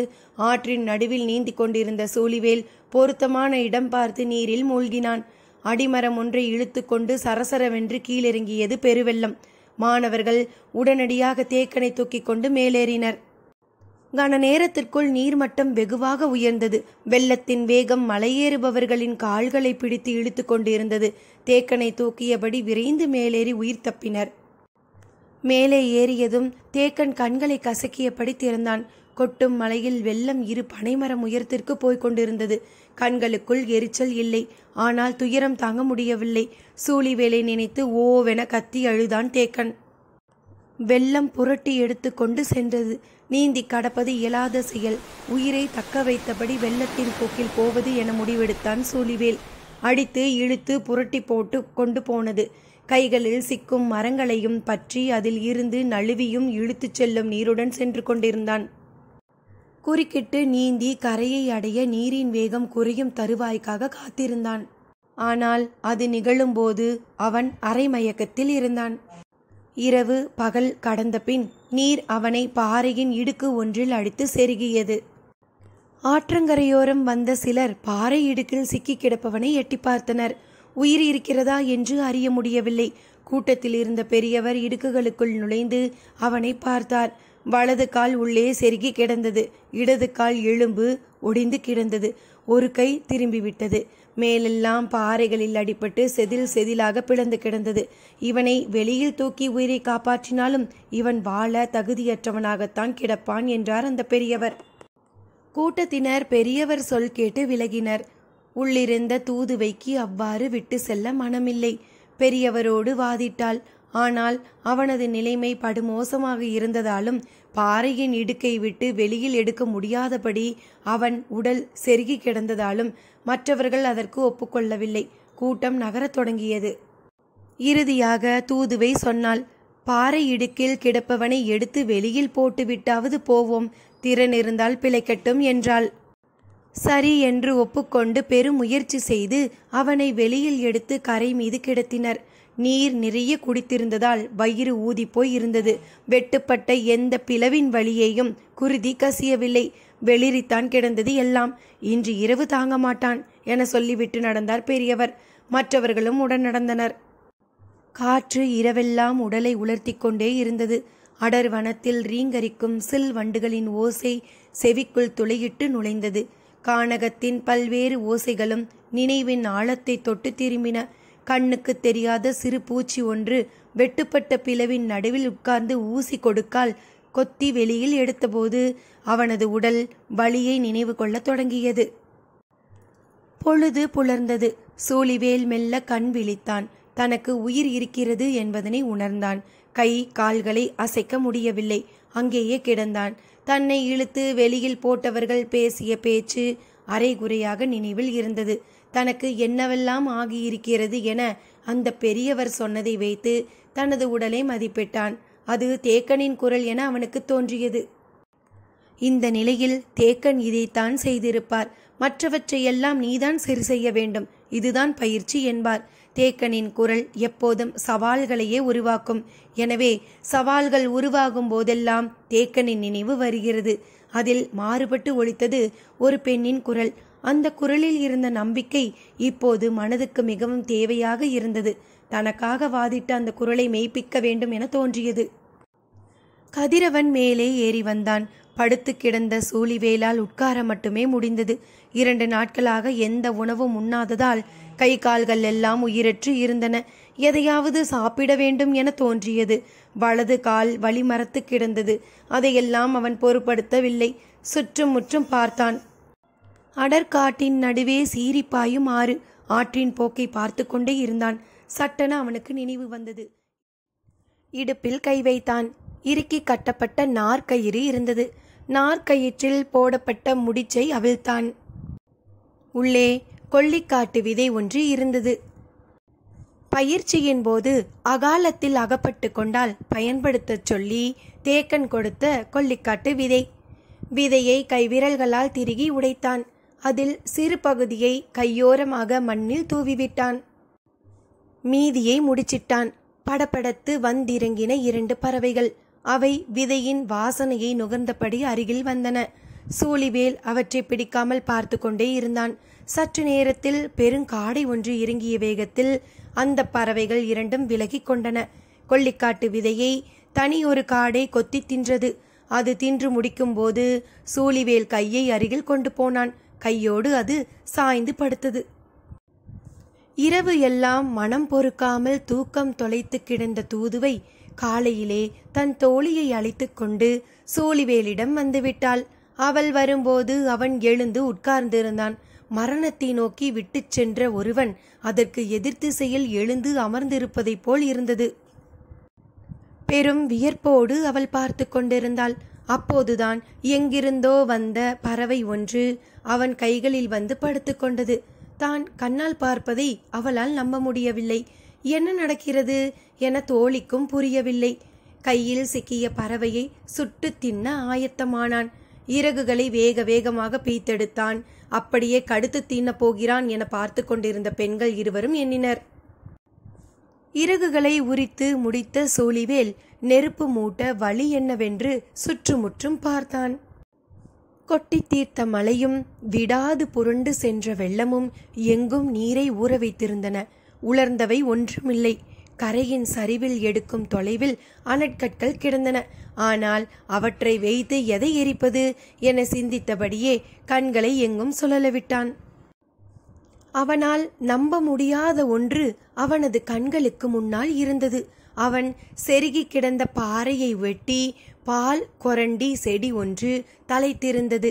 ஆற்றின் நடுவில் நீந்தி கொண்டிருந்த சூழிவேல் பொருத்தமான இடம் பார்த்து நீரில் மூழ்கினான். அடிமரம் ஒன்றை இழுத்து கொண்டு சரசரவென்று கீழிறங்கியது பெருவெள்ளம். மாணவர்கள் உடனடியாக தேக்கனை தூக்கி கொண்டு மேலேறினர். கன நேரத்திற்குள் நீர்மட்டம் வெகுவாக உயர்ந்தது. வெள்ளத்தின் வேகம் மலையேறுபவர்களின் கால்களை பிடித்து இழுத்து கொண்டிருந்தது. தேக்கனை தூக்கியபடி விரைந்து மேலேறி உயிர் தப்பினர். மேலே ஏறியதும் தேக்கன் கண்களை கசக்கியபடி திறந்தான். கொட்டும் மலையில் வெள்ளம் இரு பனைமரம் உயரத்திற்கு போய்க் கொண்டிருந்தது. கண்களுக்குள் எரிச்சல் இல்லை, ஆனால் துயரம் தாங்க முடியவில்லை. சூழிவேலை நினைத்து ஓவென கத்தி அழுதான் தேக்கன். வெள்ளம் புரட்டி எடுத்து கொண்டு சென்றது. நீந்தி கடப்பது இயலாத செயல். உயிரை தக்க வைத்தபடி வெள்ளத்தின் போக்கில் போவது என முடிவெடுத்தான் சூழிவேல். அடித்து இழுத்து புரட்டி போட்டு கொண்டு போனது. கைகளில் சிக்கும் மரங்களையும் பற்றி அதில் இருந்து நழுவியும் இழுத்துச் செல்லும் நீருடன் சென்று கொண்டிருந்தான். குறுக்கிட்டு நீந்தி கரையை அடைய நீரின் வேகம் குறையும் தருவாய்க்காக காத்திருந்தான். ஆனால் அது நிகழும்போது அவன் அரை மயக்கத்தில் இருந்தான். இரவு பகல் கடந்த பின் நீர் அவனை பாறையின் இடுக்கு ஒன்றில் அடித்து செருகியது. ஆற்றங்கரையோரம் வந்த சிலர் பாறை இடுக்கில் சிக்கி கிடப்பவனை எட்டி பார்த்தனர். உயிர் இருக்கிறதா என்று அறிய முடியவில்லை. கூட்டத்தில் இருந்த பெரியவர் இடுக்குகளுக்குள் நுழைந்து அவனை பார்த்தார். வலது கால் உள்ளே செருகி கிடந்தது. இடது கால் எலும்பு ஒடிந்து கிடந்தது. ஒரு கை திரும்பிவிட்டது. மேலெல்லாம் பாறைகளில் அடிபட்டு செதில் செதிலாக பிளந்து கிடந்தது. இவனை வெளியில் தூக்கி உயிரை காப்பாற்றினாலும் இவன் வாழ தகுதியற்றவனாகத்தான் கிடப்பான் என்றார் அந்த பெரியவர். கூட்டத்தினர் பெரியவர் சொல் கேட்டு விலகினர். உள்ளிருந்த தூதுவைக்கு அவ்வாறு விட்டு செல்ல மனமில்லை. பெரியவரோடு வாதிட்டாள். ஆனால் அவனது நிலைமை படுமோசமாக இருந்ததாலும் பாறையின் இடுக்கை விட்டு வெளியில் எடுக்க முடியாதபடி அவன் உடல் செருகி கிடந்ததாலும் மற்றவர்கள் அதற்கு ஒப்புக்கொள்ளவில்லை. கூட்டம் நகரத் தொடங்கியது. இறுதியாக தூதுவை சொன்னாள், பாறை இடுக்கில் கிடப்பவனை எடுத்து வெளியில் போட்டுவிட்டாவது போவோம், திறன் இருந்தால் பிழைக்கட்டும் என்றாள். சரி என்று ஒப்புக்கொண்டு பெருமுயற்சி செய்து அவனை வெளியில் எடுத்து கரை மீது கிடத்தினர். நீர் நிறைய குடித்திருந்ததால் வயிறு ஊதிப்போய் இருந்தது. வெட்டுப்பட்ட எந்த பிளவின் வழியையும் குருதி கசியவில்லை. வெளிரித்தான் கிடந்தது எல்லாம். இன்று இரவு தாங்க மாட்டான் என சொல்லிவிட்டு நடந்தார் பெரியவர். மற்றவர்களும் உடன் நடந்தனர். காற்று இரவெல்லாம் உடலை உலர்த்தி கொண்டே இருந்தது. அடர் வனத்தில் ரீங்கரிக்கும் சில் வண்டுகளின் ஓசை செவிக்குள் துளையிட்டு நுழைந்தது. கானகத்தின் பல்வேறு ஓசைகளும் நினைவின் ஆழத்தை தொட்டு திரும்பின. கண்ணுக்கு தெரியாத சிறு பூச்சி ஒன்று வெட்டுப்பட்ட பிளவின் நடுவில் உட்கார்ந்து ஊசி கொடுக்கால் கொத்தி வெளியில் எடுத்தபோது அவனது உடல் வலியை நினைவு கொள்ள தொடங்கியது. பொழுது புலர்ந்தது. சூழிவேல் மெல்ல கண் விழித்தான். தனக்கு உயிர் இருக்கிறது என்பதனை உணர்ந்தான். கை கால்களை அசைக்க முடியவில்லை. அங்கேயே கிடந்தான். தன்னை இழுத்து வெளியில் போட்டவர்கள் பேசிய பேச்சு அரைகுறையாக நினைவில் இருந்தது. தனக்கு என்னவெல்லாம் ஆகியிருக்கிறது என அந்த பெரியவர் சொன்னதை வைத்து தனது உடலை மதிப்பிட்டான். அது தேக்கனின் குரல் என அவனுக்கு தோன்றியது. இந்த நிலையில் தேக்கன் இதைத்தான் செய்திருப்பார். மற்றவற்றையெல்லாம் நீதான் சரி செய்ய வேண்டும், இதுதான் பயிற்சி என்பார். தேக்கனின் குரல் எப்போதும் சவால்களையே உருவாக்கும். எனவே சவால்கள் உருவாகும் போதெல்லாம் தேக்கனின் நினைவு வருகிறது. அதில் மாறுபட்டு ஒலித்தது ஒரு பெண்ணின் குரல். அந்த குரலில் இருந்த நம்பிக்கை இப்போது மனதுக்கு மிகவும் தேவையாக இருந்தது. தனக்காக வாதிட்ட அந்த குரலை மெய்ப்பிக்க வேண்டும் என தோன்றியது. கதிரவன் மேலே ஏறி வந்தான். படுத்து கிடந்த சூழிவேலால் உட்கார மட்டுமே முடிந்தது. 2 நாட்களாக எந்த உணவும் உண்ணாததால் கை கால்கள் எல்லாம் உயிரற்று இருந்தன. எதையாவது சாப்பிட வேண்டும் என தோன்றியது. வலது கால் வழிமரத்து கிடந்தது. அதையெல்லாம் அவன் பொருட்படுத்தவில்லை. சுற்றும் முற்றும் பார்த்தான். அடற்காட்டின் நடுவே சீரிப்பாயும் ஆறு. ஆற்றின் போக்கை பார்த்து கொண்டே இருந்தான். சட்டென அவனுக்கு நினைவு வந்தது. இடுப்பில் கை வைத்தான். இறுக்கி கட்டப்பட்ட நார்கயிறு இருந்தது. நார்க்கயிற்றில் போடப்பட்ட முடிச்சை அவிழ்த்தான். உள்ளே கொள்ளிக்காட்டு விதை ஒன்று இருந்தது. பயிற்சியின் போது அகாலத்தில் அகப்பட்டு கொண்டால் பயன்படுத்தச் சொல்லி தேக்கன் கொடுத்த கொள்ளிக்காட்டு விதை. விதையை கைவிரல்களால் திருகி உடைத்தான். அதில் சிறு பகுதியை கையோரமாக மண்ணில் தூவிவிட்டான். மீதியை முடிச்சிட்டான். படபடத்து வந்திறங்கின 2 பறவைகள். அவை விதையின் வாசனையை நுகர்ந்தபடி அருகில் வந்தன. சூழிவேல் அவற்றை பிடிக்காமல் பார்த்து கொண்டே இருந்தான். சற்று நேரத்தில் பெருங்காடை ஒன்று இறங்கிய வேகத்தில் அந்த பறவைகள் 2ம் விலகி கொண்டன. கொள்ளிக்காட்டு விதையை தனி ஒரு காடை கொத்தி தின்றது. அது தின்று முடிக்கும் போது சூழிவேல் கையை அருகில் கொண்டு போனான். கையோடு அது சாய்ந்து படுத்தது. இரவு எல்லாம் மனம் பொறுக்காமல் தூக்கம் தொலைத்து கிடந்த தூதுவை காலையிலே தன் தோழியை அழைத்து கொண்டு சூழிவேலிடம் வந்துவிட்டாள். அவள் வரும்போது அவன் எழுந்து உட்கார்ந்திருந்தான். மரணத்தை நோக்கி விட்டு சென்ற ஒருவன் அதற்கு எதிர்த்திசையில் எழுந்து அமர்ந்திருப்பதைப் போல் இருந்தது. பெரும் வியர்ப்போடு அவள் பார்த்து கொண்டிருந்தாள். அப்போதுதான் எங்கிருந்தோ வந்த பறவை ஒன்று அவன் கைகளில் வந்து படுத்து கொண்டது. தான் கண்ணால் பார்ப்பதை அவளால் நம்ப முடியவில்லை. என்ன நடக்கிறது என தோழிக்கும் புரியவில்லை. கையில் சிக்கிய பறவையை சுட்டு தின்ன ஆயத்தமானான். இறகுகளை வேக வேகமாக பீத்தெடுத்தான். அப்படியே கடுத்து தின்னப் போகிறான் என பார்த்து கொண்டிருந்த பெண்கள் இருவரும் எண்ணினர். இறகுகளை உரித்து முடித்த சூழிவேல் நெருப்பு மூட்ட வழி என்னவென்று சுற்றுமுற்றும் பார்த்தான். கொட்டி தீர்த்த மழையும் விடாது புரண்டு சென்ற வெள்ளமும் எங்கும் நீரை ஊற வைத்திருந்தன. உலர்ந்தவை ஒன்றுமில்லை. கரையின் சரிவில் எடுக்கும் தொலைவில் அனற்கற்கள் கிடந்தன. ஆனால் அவற்றை வைத்து எதை எரிப்பது என சிந்தித்தபடியே கண்களை எங்கும் சுழலவிட்டான். அவனால் நம்ப முடியாத ஒன்று அவனது கண்களுக்கு முன்னால் இருந்தது. அவன் செருகி கிடந்த பாறையை வெட்டி பால் கொரண்டி செடி ஒன்று தலைத்திருந்தது.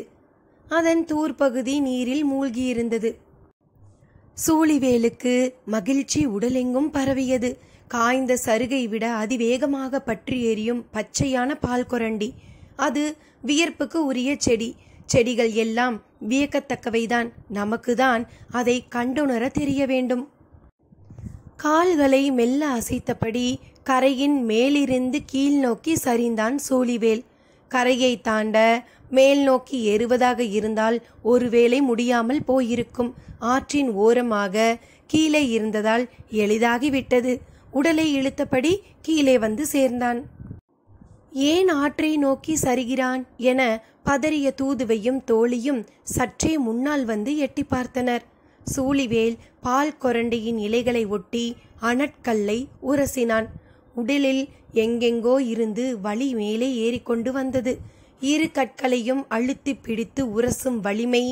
அதன் தூர்பகுதி நீரில் மூழ்கியிருந்தது. சூழிவேலுக்கு மகிழ்ச்சி உடலெங்கும் பரவியது. காய்ந்த சருகை விட அதிவேகமாக பற்றி எரியும் பச்சையான பால் கொரண்டி. அது வியர்ப்புக்கு உரிய செடி. செடிகள் எல்லாம் வியக்கத்தக்கவைதான். நமக்குதான் அதை கண்டுணர தெரிய வேண்டும். கால்களை மெல்ல அசைத்தபடி கரையின் மேலிருந்து கீழ் நோக்கி சரிந்தான் சூழிவேல். கரையை தாண்ட மேல் நோக்கி ஏறுவதாக இருந்தால் ஒருவேளை முடியாமல் போயிருக்கும். ஆற்றின் ஓரமாக கீழே இருந்ததால் எளிதாகிவிட்டது. உடலை இழுத்தபடி கீழே வந்து சேர்ந்தான். ஏன் ஆற்றை நோக்கி சரிகிறான் என பதறிய தூதுவையும் தோழியும் சற்றே முன்னால் வந்து எட்டி பார்த்தனர். சூழிவேல் பால் கொரண்டியின் இலைகளை ஒட்டி அனற்கல்லை உரசினான். உடலில் எங்கெங்கோ இருந்து வலி மேலே ஏறிக்கொண்டு வந்தது. 2 கற்களையும் அழுத்தி பிடித்து உரசும் வலிமை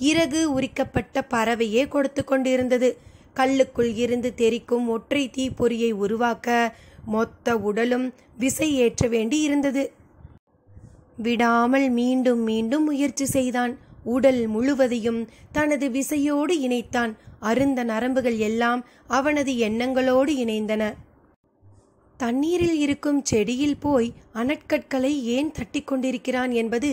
இறகு உரிக்கப்பட்ட பறவையே கொடுத்து கொண்டிருந்தது. கல்லுக்குள் இருந்து தெரிக்கும் ஒற்றை தீப்பொறியை உருவாக்க மொத்த உடலும் விசை ஏற்ற வேண்டி இருந்தது. விடாமல் மீண்டும் மீண்டும் முயற்சி செய்தான். உடல் முழுவதையும் தனது விசையோடு இணைத்தான். அருந்த நரம்புகள் எல்லாம் அவனது எண்ணங்களோடு இணைந்தன. தண்ணீரில் இருக்கும் செடியில் போய் அனற்கற்களை ஏன் தட்டி கொண்டிருக்கிறான் என்பது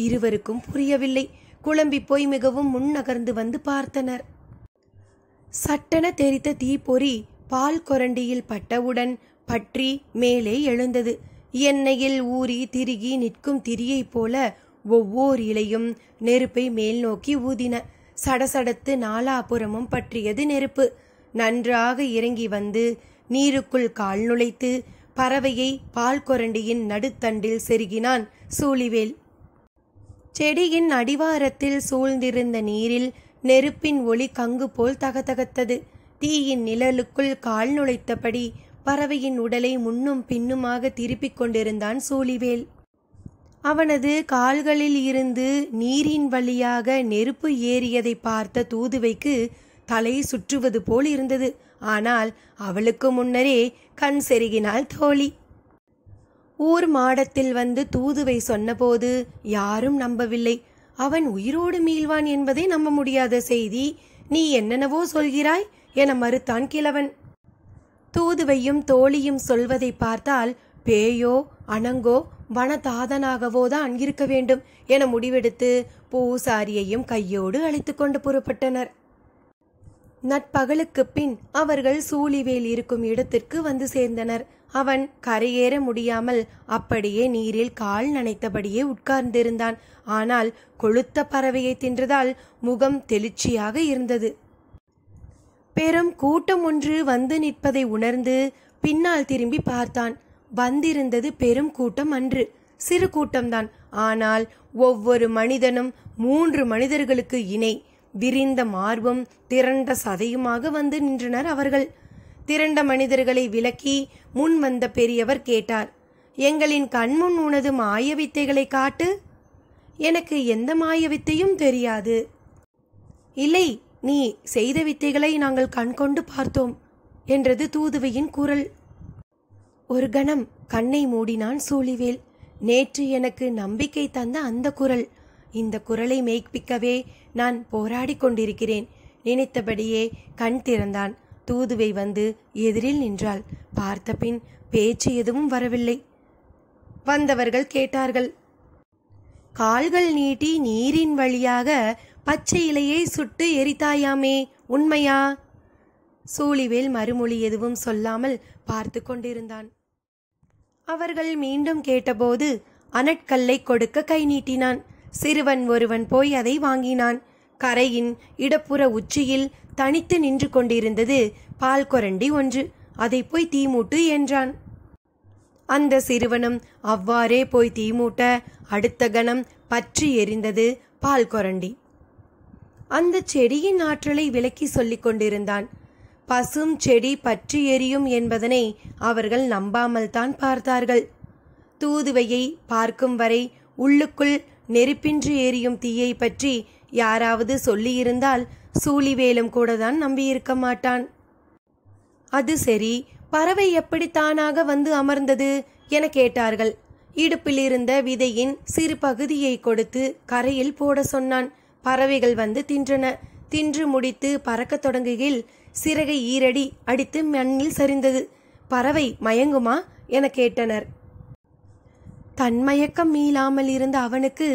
இருவருக்கும் புரியவில்லை. குழம்பி போய் மிகவும் முன்னகர்ந்து வந்து பார்த்தனர். சட்டென தெரித்த தீப்பொறி பால் கொரண்டியில் பட்டவுடன் பற்றி மேலே எழுந்தது. எண்ணெயில் ஊறி திருகி நிற்கும் திரியைப் போல ஒவ்வொரு இலையும் நெருப்பை மேல் நோக்கி ஊதின. சடசடத்து நாலாபுறமும் பற்றியது நெருப்பு. நன்றாக இறங்கி வந்து நீருக்குள் கால் நுழைத்து பறவையை பால் கொரண்டியின் நடுத்தண்டில் செருகினான் சூழிவேல். செடியின் அடிவாரத்தில் சூழ்ந்திருந்த நீரில் நெருப்பின் ஒளி கங்கு போல் தகதகத்தது. தீயின் நிழலுக்குள் கால் நுழைத்தபடி பறவையின் உடலை முன்னும் பின்னுமாக திருப்பிக் கொண்டிருந்தான் சூழிவேல். அவனது கால்களில் இருந்து நீரின் வழியாக நெருப்பு ஏறியதை பார்த்த தூதுவைக்கு தலை சுற்றுவது போல் இருந்தது. ஆனால் அவளுக்கு முன்னரே கண் செருகினாள் தோழி. ஊர் மாடத்தில் வந்து தூதுவை சொன்னபோது யாரும் நம்பவில்லை. அவன் உயிரோடு மீள்வான் என்பதை நம்ப முடியாத செய்தி. நீ என்னென்னவோ சொல்கிறாய் என மறுத்தான் கிழவன். தூதுவையும் தோழியும் சொல்வதை பார்த்தால் பேயோ அணங்கோ வனதாதனாகவோ தான் இருக்க வேண்டும் என முடிவெடுத்து பூசாரியையும் கையோடு அழைத்து கொண்டு புறப்பட்டனர். நட்பகலுக்கு பின் அவர்கள் சூழிவேல் இருக்கும் இடத்திற்கு வந்து சேர்ந்தனர். அவன் கரையேற முடியாமல் அப்படியே நீரில் கால் நனைத்தபடியே உட்கார்ந்திருந்தான். ஆனால் கொளுத்த பறவையை தின்றதால் முகம் தெளிச்சியாக இருந்தது. பெரும் கூட்டம் ஒன்று வந்து நிற்பதை உணர்ந்து பின்னால் திரும்பி பார்த்தான். வந்திருந்தது பெரும் கூட்டம் அன்று, சிறு கூட்டம்தான். ஆனால் ஒவ்வொரு மனிதனும் 3 மனிதர்களுக்கு இணை. விரிந்த மார்பும் திரண்ட சதையுமாக வந்து நின்றனர் அவர்கள். திரண்ட மனிதர்களை விலக்கி முன் வந்த பெரியவர் கேட்டார், எங்களின் கண்முன் உனது மாய வித்தைகளை காட்டு. எனக்கு எந்த மாய வித்தையும் தெரியாது. இல்லை, நீ செய்த வித்தைகளை நாங்கள் கண்கொண்டு பார்த்தோம் என்றது தூதுவையின் குரல். ஒரு கணம் கண்ணை மூடினான் சூழிவேல். நேற்று எனக்கு நம்பிக்கை தந்த அந்த குரல். இந்த குரலை மெய்ப்பிக்கவே நான் போராடி கொண்டிருக்கிறேன். நினைத்தபடியே கண் திறந்தான். தூதுவை வந்து எதிரில் நின்றாள். பார்த்த பின் பேச்சு எதுவும் வரவில்லை. வந்தவர்கள் கேட்டார்கள், கால்கள் நீட்டி நீரின் வழியாக பச்சை இலையை சுட்டு எரித்தாயாமே, உண்மையா? சூழிவேல் மறுமொழி எதுவும் சொல்லாமல் பார்த்து கொண்டிருந்தான். அவர்கள் மீண்டும் கேட்டபோது அனட்கல்லை கொடுக்க கை நீட்டினான். சிறுவன் ஒருவன் போய் அதை வாங்கினான். கரையின் இடப்புற உச்சியில் தனித்து நின்று கொண்டிருந்தது பால் கொரண்டி ஒன்று. அதை போய் தீமூட்டு என்றான். அந்த சிறுவனும் அவ்வாறே போய் தீமூட்ட அடுத்த கணம் பற்றி எரிந்தது பால் கொரண்டி. அந்த செடியின் ஆற்றலை விளக்கி சொல்லிக் கொண்டிருந்தான். பசும் செடி பற்றி எரியும் என்பதனை அவர்கள் நம்பாமல் தான் பார்த்தார்கள். தூதுவையை பார்க்கும் வரை உள்ளுக்குள் நெருப்பின்றி எரியும் தீயை பற்றி யாராவது சொல்லியிருந்தால் சூழிவேலும் கூட தான் நம்பியிருக்க மாட்டான். அது சரி, பறவை எப்படி தானாக வந்து அமர்ந்தது என கேட்டார்கள். இடுப்பில் இருந்த விதையின் சிறு பகுதியை கொடுத்து கரையில் போட சொன்னான். பறவைகள் வந்து தின்றன. தின்று முடித்து பறக்கத் தொடங்குகையில் சிறகை ஈரடி அடித்து மண்ணில் சரிந்தது. பறவை மயங்குமா என கேட்டனர். தன்மயக்கம் மீளாமல் இருந்த அவனுக்கு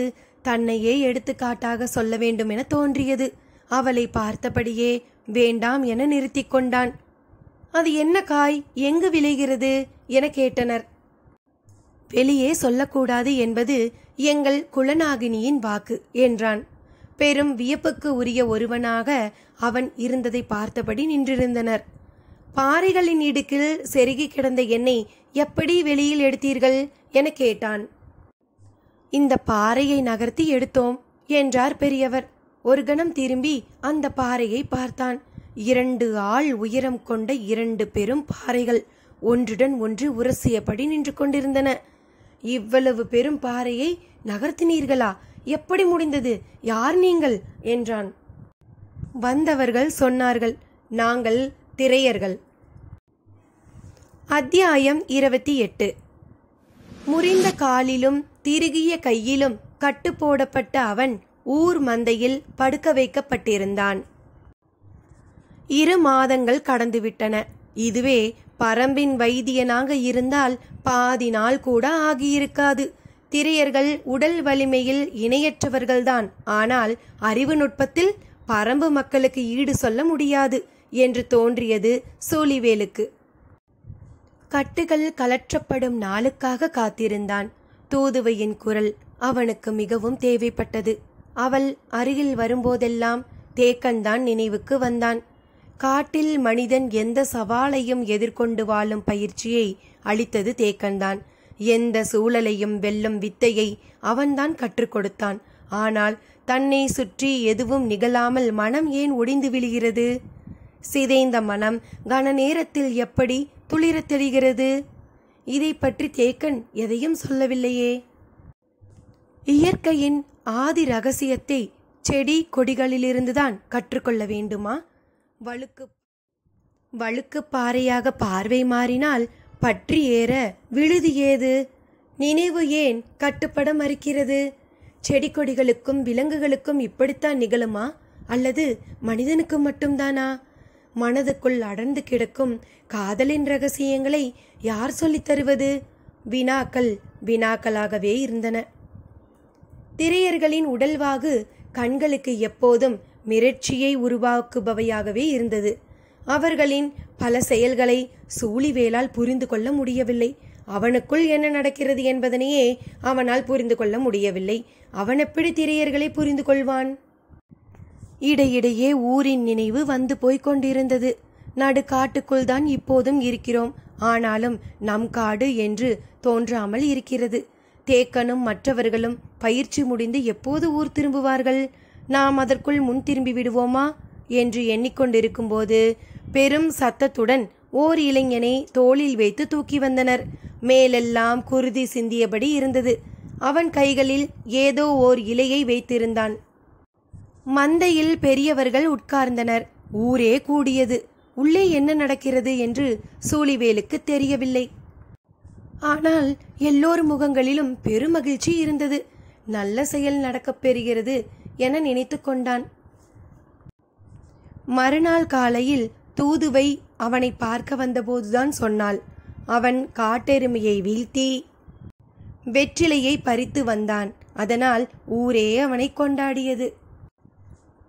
தன்னையே எடுத்துக்காட்டாக சொல்ல வேண்டும் என தோன்றியது. அவளை பார்த்தபடியே வேண்டாம் என நிறுத்தி கொண்டான். அது என்ன காய், எங்கு விளைகிறது என கேட்டனர். வெளியே சொல்லக்கூடாது என்பது எங்கள் குலநாகினியின் வாக்கு என்றான். பெரும் வியப்புக்கு உரிய ஒருவனாக அவன் இருந்ததை பார்த்தபடி நின்றிருந்தனர். பாறைகளின் இடுக்கில் செருகி கிடந்த எண்ணெய் எப்படி வெளியில் எடுத்தீர்கள் என கேட்டான். இந்த பாறையை நகர்த்தி எடுத்தோம் என்றார் பெரியவர். ஒரு கணம் திரும்பி அந்த பாறையை பார்த்தான். 2 ஆள் உயரம் கொண்ட 2 பெரும் பாறைகள் ஒன்றுடன் ஒன்று உரசியபடி நின்று கொண்டிருந்தன. இவ்வளவு பெரும் பாறையை நகர்த்தினீர்களா? எப்படி முடிந்தது? யார் நீங்கள் என்றான். வந்தவர்கள் சொன்னார்கள், நாங்கள் திரையர்கள். அத்தியாயம் 28. முறிந்த காலிலும் திருகிய கையிலும் கட்டு போடப்பட்ட அவன் ஊர் மந்தையில் படுக்க வைக்கப்பட்டிருந்தான். 2 மாதங்கள் கடந்துவிட்டன. இதுவே பரம்பின் வைத்தியனாக இருந்தால் பாதி நாள் கூட ஆகியிருக்காது. திரையர்கள் உடல் வலிமையில் இணையற்றவர்கள்தான். ஆனால் அறிவு நுட்பத்தில் பரம்பு மக்களுக்கு ஈடு சொல்ல முடியாது என்று தோன்றியது சூழிவேலுக்கு. கட்டுகள் கலற்றப்படும் நாளுக்காக காத்திருந்தான். தூதுவையின் குரல் அவனுக்கு மிகவும் தேவைப்பட்டது. அவள் அருகில் வரும்போதெல்லாம் தேக்கன்தான் நினைவுக்கு வந்தான். காட்டில் மனிதன் எந்த சவாலையும் எதிர்கொண்டு வாழும் பயிற்சியை அளித்தது தேக்கன்தான். எந்த சூழலையும் வெல்லும் வித்தையை அவன்தான் கற்றுக் கொடுத்தான். ஆனால் தன்னை சுற்றி எதுவும் நிகழாமல் மனம் ஏன் ஒடிந்து விழுகிறது? சிதைந்த மனம் கன நேரத்தில் எப்படி துளிரத் தெளிகிறது? இதை பற்றி தேக்கன் எதையும் சொல்லவில்லையே. இயற்கையின் ஆதி ரகசியத்தை செடி கொடிகளிலிருந்துதான் கற்றுக்கொள்ள வேண்டுமா? வழுக்கு பாறையாக பார்வை மாறினால் பற்றி ஏற விழுது ஏது? நினைவு ஏன் கட்டுப்பட மறுக்கிறது? செடி கொடிகளுக்கும் விலங்குகளுக்கும் இப்படித்தான் நிகழுமா? அல்லது மனிதனுக்கு மட்டும்தானா? மனதுக்குள் அடர்ந்து கிடக்கும் காதலின் ரகசியங்களை யார் சொல்லித் தருவது? வினாக்கள் வினாக்களாகவே இருந்தன. திரையர்களின் உடல்வாகு கண்களுக்கு எப்போதும் மிரட்சியை உருவாக்குபவையாகவே இருந்தது. அவர்களின் பல செயல்களை சூழிவேலால் புரிந்து கொள்ள முடியவில்லை. அவனுக்குள் என்ன நடக்கிறது என்பதனையே அவனால் புரிந்து கொள்ள முடியவில்லை. அவன் எப்படி திரையர்களை புரிந்து கொள்வான்? இடையிடையே ஊரின் நினைவு வந்து போய்க் கொண்டிருந்தது. நடுக்காட்டுக்குள் தான் இப்போதும் இருக்கிறோம். ஆனாலும் நம் காடு என்று தோன்றாமல் இருக்கிறது. தேக்கனும் மற்றவர்களும் பயிற்சி முடிந்து எப்போது ஊர் திரும்புவார்கள்? நாம் அதற்குள் முன் திரும்பி விடுவோமா என்று எண்ணிக்கொண்டிருக்கும் போது பெரும் சத்தத்துடன் ஓர் இளைஞனை தோளில் வைத்து தூக்கி வந்தனர். மேலெல்லாம் குருதி சிந்தியபடி இருந்தது. அவன் கைகளில் ஏதோ ஓர் இலையை வைத்திருந்தான். மந்தையில் பெரியவர்கள் உட்கார்ந்தனர். ஊரே கூடியது. உள்ளே என்ன நடக்கிறது என்று சூழிவேலுக்கு தெரியவில்லை. ஆனால் எல்லோர் முகங்களிலும் பெருமகிழ்ச்சி இருந்தது. நல்ல செயல் நடக்கப் பெறுகிறது என நினைத்து கொண்டான். மறுநாள் காலையில் தூதுவை அவனை பார்க்க வந்தபோதுதான் சொன்னாள். அவன் காட்டெருமையை வீழ்த்தி வெற்றிலையை பறித்து வந்தான். அதனால் ஊரே அவனை கொண்டாடியது.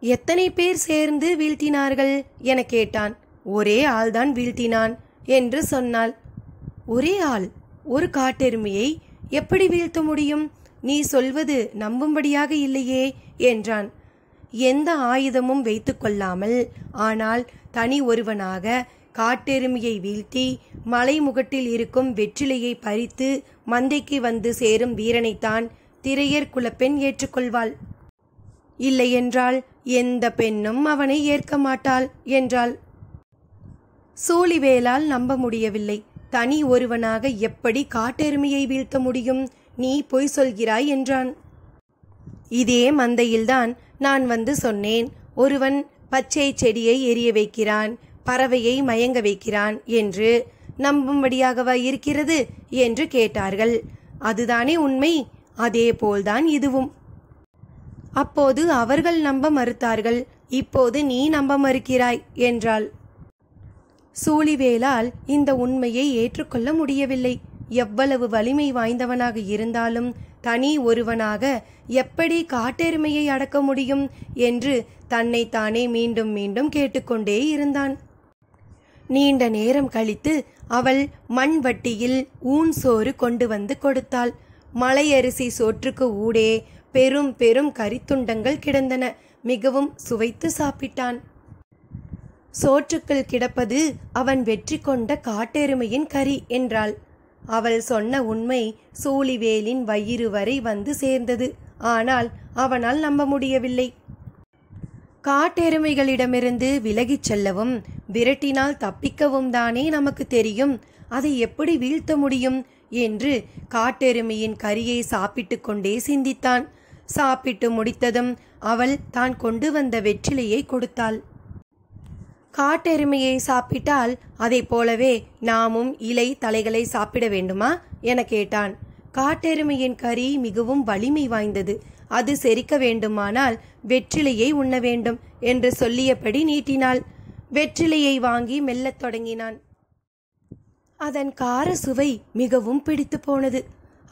எத்தனை பேர் சேர்ந்து வீழ்த்தினார்கள் என கேட்டான். ஒரே ஆள்தான் வீழ்த்தினான் என்று சொன்னாள். ஒரே ஆள் ஒரு காட்டெருமையை எப்படி வீழ்த்த முடியும்? நீ சொல்வது நம்பும்படியாக இல்லையே என்றான். எந்த ஆயுதமும் வைத்து கொள்ளாமல், ஆனால் தனி ஒருவனாக காட்டெருமையை வீழ்த்தி மலைமுகட்டில் இருக்கும் வெற்றிலையை பறித்து மந்தைக்கு வந்து சேரும் வீரனைத்தான் திரையர் குலப்பெண் ஏற்றுக்கொள்வாள். இல்லையென்றால் எந்த பெண்ணும் அவனை ஏற்க மாட்டாள் என்றாள். சூழிவேலால் நம்ப முடியவில்லை. தனி ஒருவனாக எப்படி காட்டெருமையை வீழ்த்த முடியும்? நீ பொய் சொல்கிறாய் என்றான். இதே மந்தையில்தான் நான் வந்து சொன்னேன். ஒருவன் பச்சை செடியை எரிய வைக்கிறான், பறவையை மயங்க வைக்கிறான் என்று. நம்பும்படியாகவா இருக்கிறது என்று கேட்டார்கள். அதுதானே உண்மை. அதே போல்தான் இதுவும். அப்போது அவர்கள் நம்ப மறுத்தார்கள். இப்போது நீ நம்ப மறுக்கிறாய் என்றாள். சூழிவேலால் இந்த உண்மையை ஏற்றுக்கொள்ள முடியவில்லை. எவ்வளவு வலிமை வாய்ந்தவனாக இருந்தாலும் தனி ஒருவனாக எப்படி காட்டெருமையை அடக்க முடியும் என்று தன்னைத்தானே மீண்டும் மீண்டும் கேட்டுக்கொண்டே இருந்தான். நீண்ட நேரம் கழித்து அவள் மண் வட்டியில் ஊன் சோறு கொண்டு வந்து கொடுத்தாள். மலையரிசி சோற்றுக்கு ஊடே பெரும் பெரும் கரித்துண்டங்கள் கிடந்தன. மிகவும் சுவைத்து சாப்பிட்டான். சோற்றுக்குள் கிடப்பது அவன் வெற்றி கொண்ட காட்டெருமையின் கறி என்றாள். அவள் சொன்ன உண்மை சூழிவேலின் வயிறு வரை வந்து சேர்ந்தது. ஆனால் அவனால் நம்ப முடியவில்லை. காட்டெருமைகளிடமிருந்து விலகிச் செல்லவும் விரட்டினால் தப்பிக்கவும் தானே நமக்கு தெரியும். அதை எப்படி வீழ்த்த முடியும் என்று காட்டெருமையின் கறியை சாப்பிட்டு கொண்டே சிந்தித்தான். சாப்பிட்டு முடித்ததும் அவள் தான் கொண்டு வந்த வெற்றிலையை கொடுத்தாள். காட்டெருமையை சாப்பிட்டால் அதை போலவே நாமும் இலை தலைகளை சாப்பிட வேண்டுமா என கேட்டான். காட்டெருமையின் கறி மிகவும் வலிமை வாய்ந்தது. அது செரிக்க வேண்டுமானால் வெற்றிலையை உண்ண வேண்டும் என்று சொல்லியபடி நீட்டினாள். வெற்றிலையை வாங்கி மெல்லத் தொடங்கினான். அதன் கார சுவை மிகவும் பிடித்து போனது.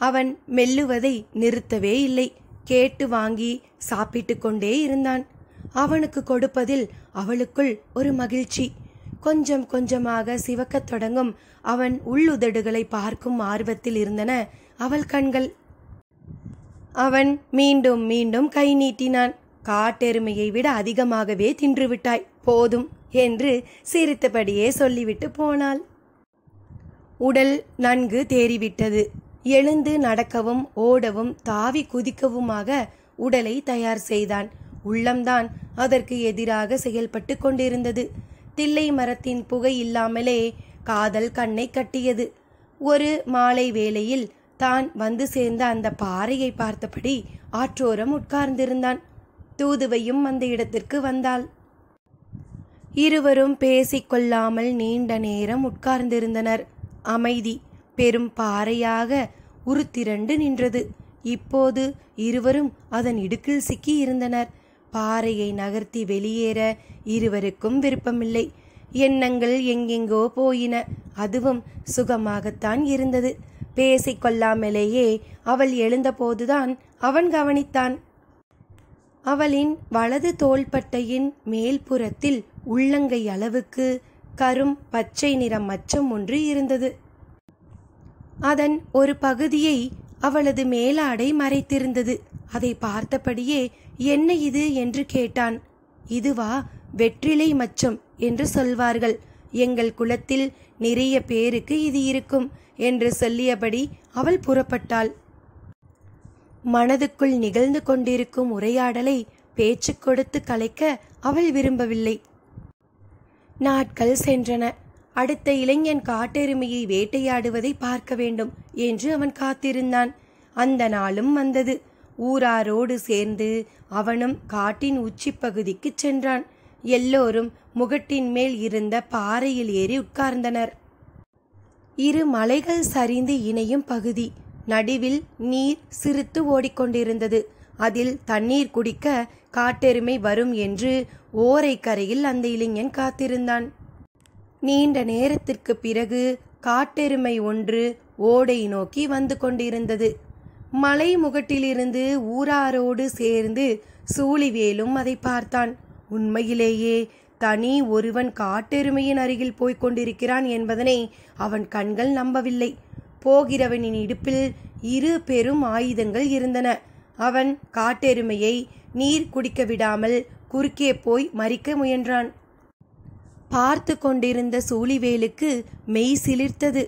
அவன் மெல்லுவதை நிறுத்தவே இல்லை. கேட்டு வாங்கி சாப்பிட்டு கொண்டே இருந்தான். அவனுக்கு கொடுப்பதில் அவளுக்குள் ஒரு மகிழ்ச்சி. கொஞ்சம் கொஞ்சமாக சிவக்கத் தொடங்கும் அவன் உள்ளுதடுகளை பார்க்கும் ஆர்வத்தில் இருந்தன அவள் கண்கள். அவன் மீண்டும் மீண்டும் கை நீட்டினான். காட்டெருமையை விட அதிகமாகவே தின்றுவிட்டாய், போதும் என்று சிரித்தபடியே சொல்லிவிட்டு போனாள். உடல் நன்கு தேறிவிட்டது. எழுந்து நடக்கவும் ஓடவும் தாவி குதிக்கவுமாக உடலை தயார் செய்தான். உள்ளம்தான் அதற்கு எதிராக செயல்பட்டு கொண்டிருந்தது. தில்லை மரத்தின் புகை இல்லாமலே காதல் கண்ணை கட்டியது. ஒரு மாலை வேளையில் தான் வந்து சேர்ந்த அந்த பாறையை பார்த்தபடி ஆற்றோரம் உட்கார்ந்திருந்தான். தூதுவையும் அந்த இடத்திற்கு வந்தாள். இருவரும் பேசிக்கொள்ளாமல் நீண்ட நேரம் உட்கார்ந்திருந்தனர். அமைதி பெரும் பாறையாக உருத்திரண்டு நின்றது. இப்போது இருவரும் அதன் இடுக்கில் சிக்கி இருந்தனர். பாறையை நகர்த்தி வெளியேற இருவருக்கும் விருப்பமில்லை. எண்ணங்கள் எங்கெங்கோ போயின. அதுவும் சுகமாகத்தான் இருந்தது. பேசிக்கொள்ளாமலேயே அவள் எழுந்தபோதுதான் அவன் கவனித்தான். அவளின் வலது தோள்பட்டையின் மேல்புறத்தில் உள்ளங்கை அளவுக்கு கரும் பச்சை நிற மச்சம் ஒன்று இருந்தது. அதன் ஒரு பகுதியை அவளது மேலாடை மறைத்திருந்தது. அதை பார்த்தபடியே என்ன இது என்று கேட்டான். இதுவா வெற்றிலை மச்சம் என்று சொல்வார்கள். எங்கள் குலத்தில் நிறைய பேருக்கு இது இருக்கும் என்று சொல்லியபடி அவள் புறப்பட்டாள். மனதுக்குள் நிகழ்ந்து கொண்டிருக்கும் உரையாடலை பேச்சு கொடுத்து கலைக்க அவள் விரும்பவில்லை. நாட்கள் சென்றன. அடுத்த இளைஞன் காட்டெருமையை வேட்டையாடுவதை பார்க்க வேண்டும் என்று அவன் காத்திருந்தான். அந்த நாளும் வந்தது. ஊராரோடு சேர்ந்து அவனும் காட்டின் உச்சி பகுதிக்கு சென்றான். எல்லோரும் முகட்டின் மேல் இருந்த பாறையில் ஏறி உட்கார்ந்தனர். இரு மலைகள் சரிந்து இணையும் பகுதி. நடுவில் நீர் சிறுத்து ஓடிக்கொண்டிருந்தது. அதில் தண்ணீர் குடிக்க காட்டெருமை வரும் என்று ஓரைக்கரையில் அந்த இளைஞன் காத்திருந்தான். நீண்ட நேரத்திற்கு பிறகு காட்டெருமை ஒன்று ஓடை நோக்கி வந்து கொண்டிருந்தது. மலை முகட்டிலிருந்து ஊராரோடு சேர்ந்து சூழிவேலும் அதை பார்த்தான். உண்மையிலேயே தனி ஒருவன் காட்டெருமையின் அருகில் போய்க் கொண்டிருக்கிறான் என்பதனை அவன் கண்கள் நம்பவில்லை. போகிறவனின் இடுப்பில் இரு பெரும் ஆயுதங்கள் இருந்தன. அவன் காட்டெருமையை நீர் குடிக்க விடாமல் குறுக்கே போய் மறிக்க முயன்றான். பார்த்து கொண்டிருந்த சூழிவேலுக்கு மெய் சிலிர்த்தது.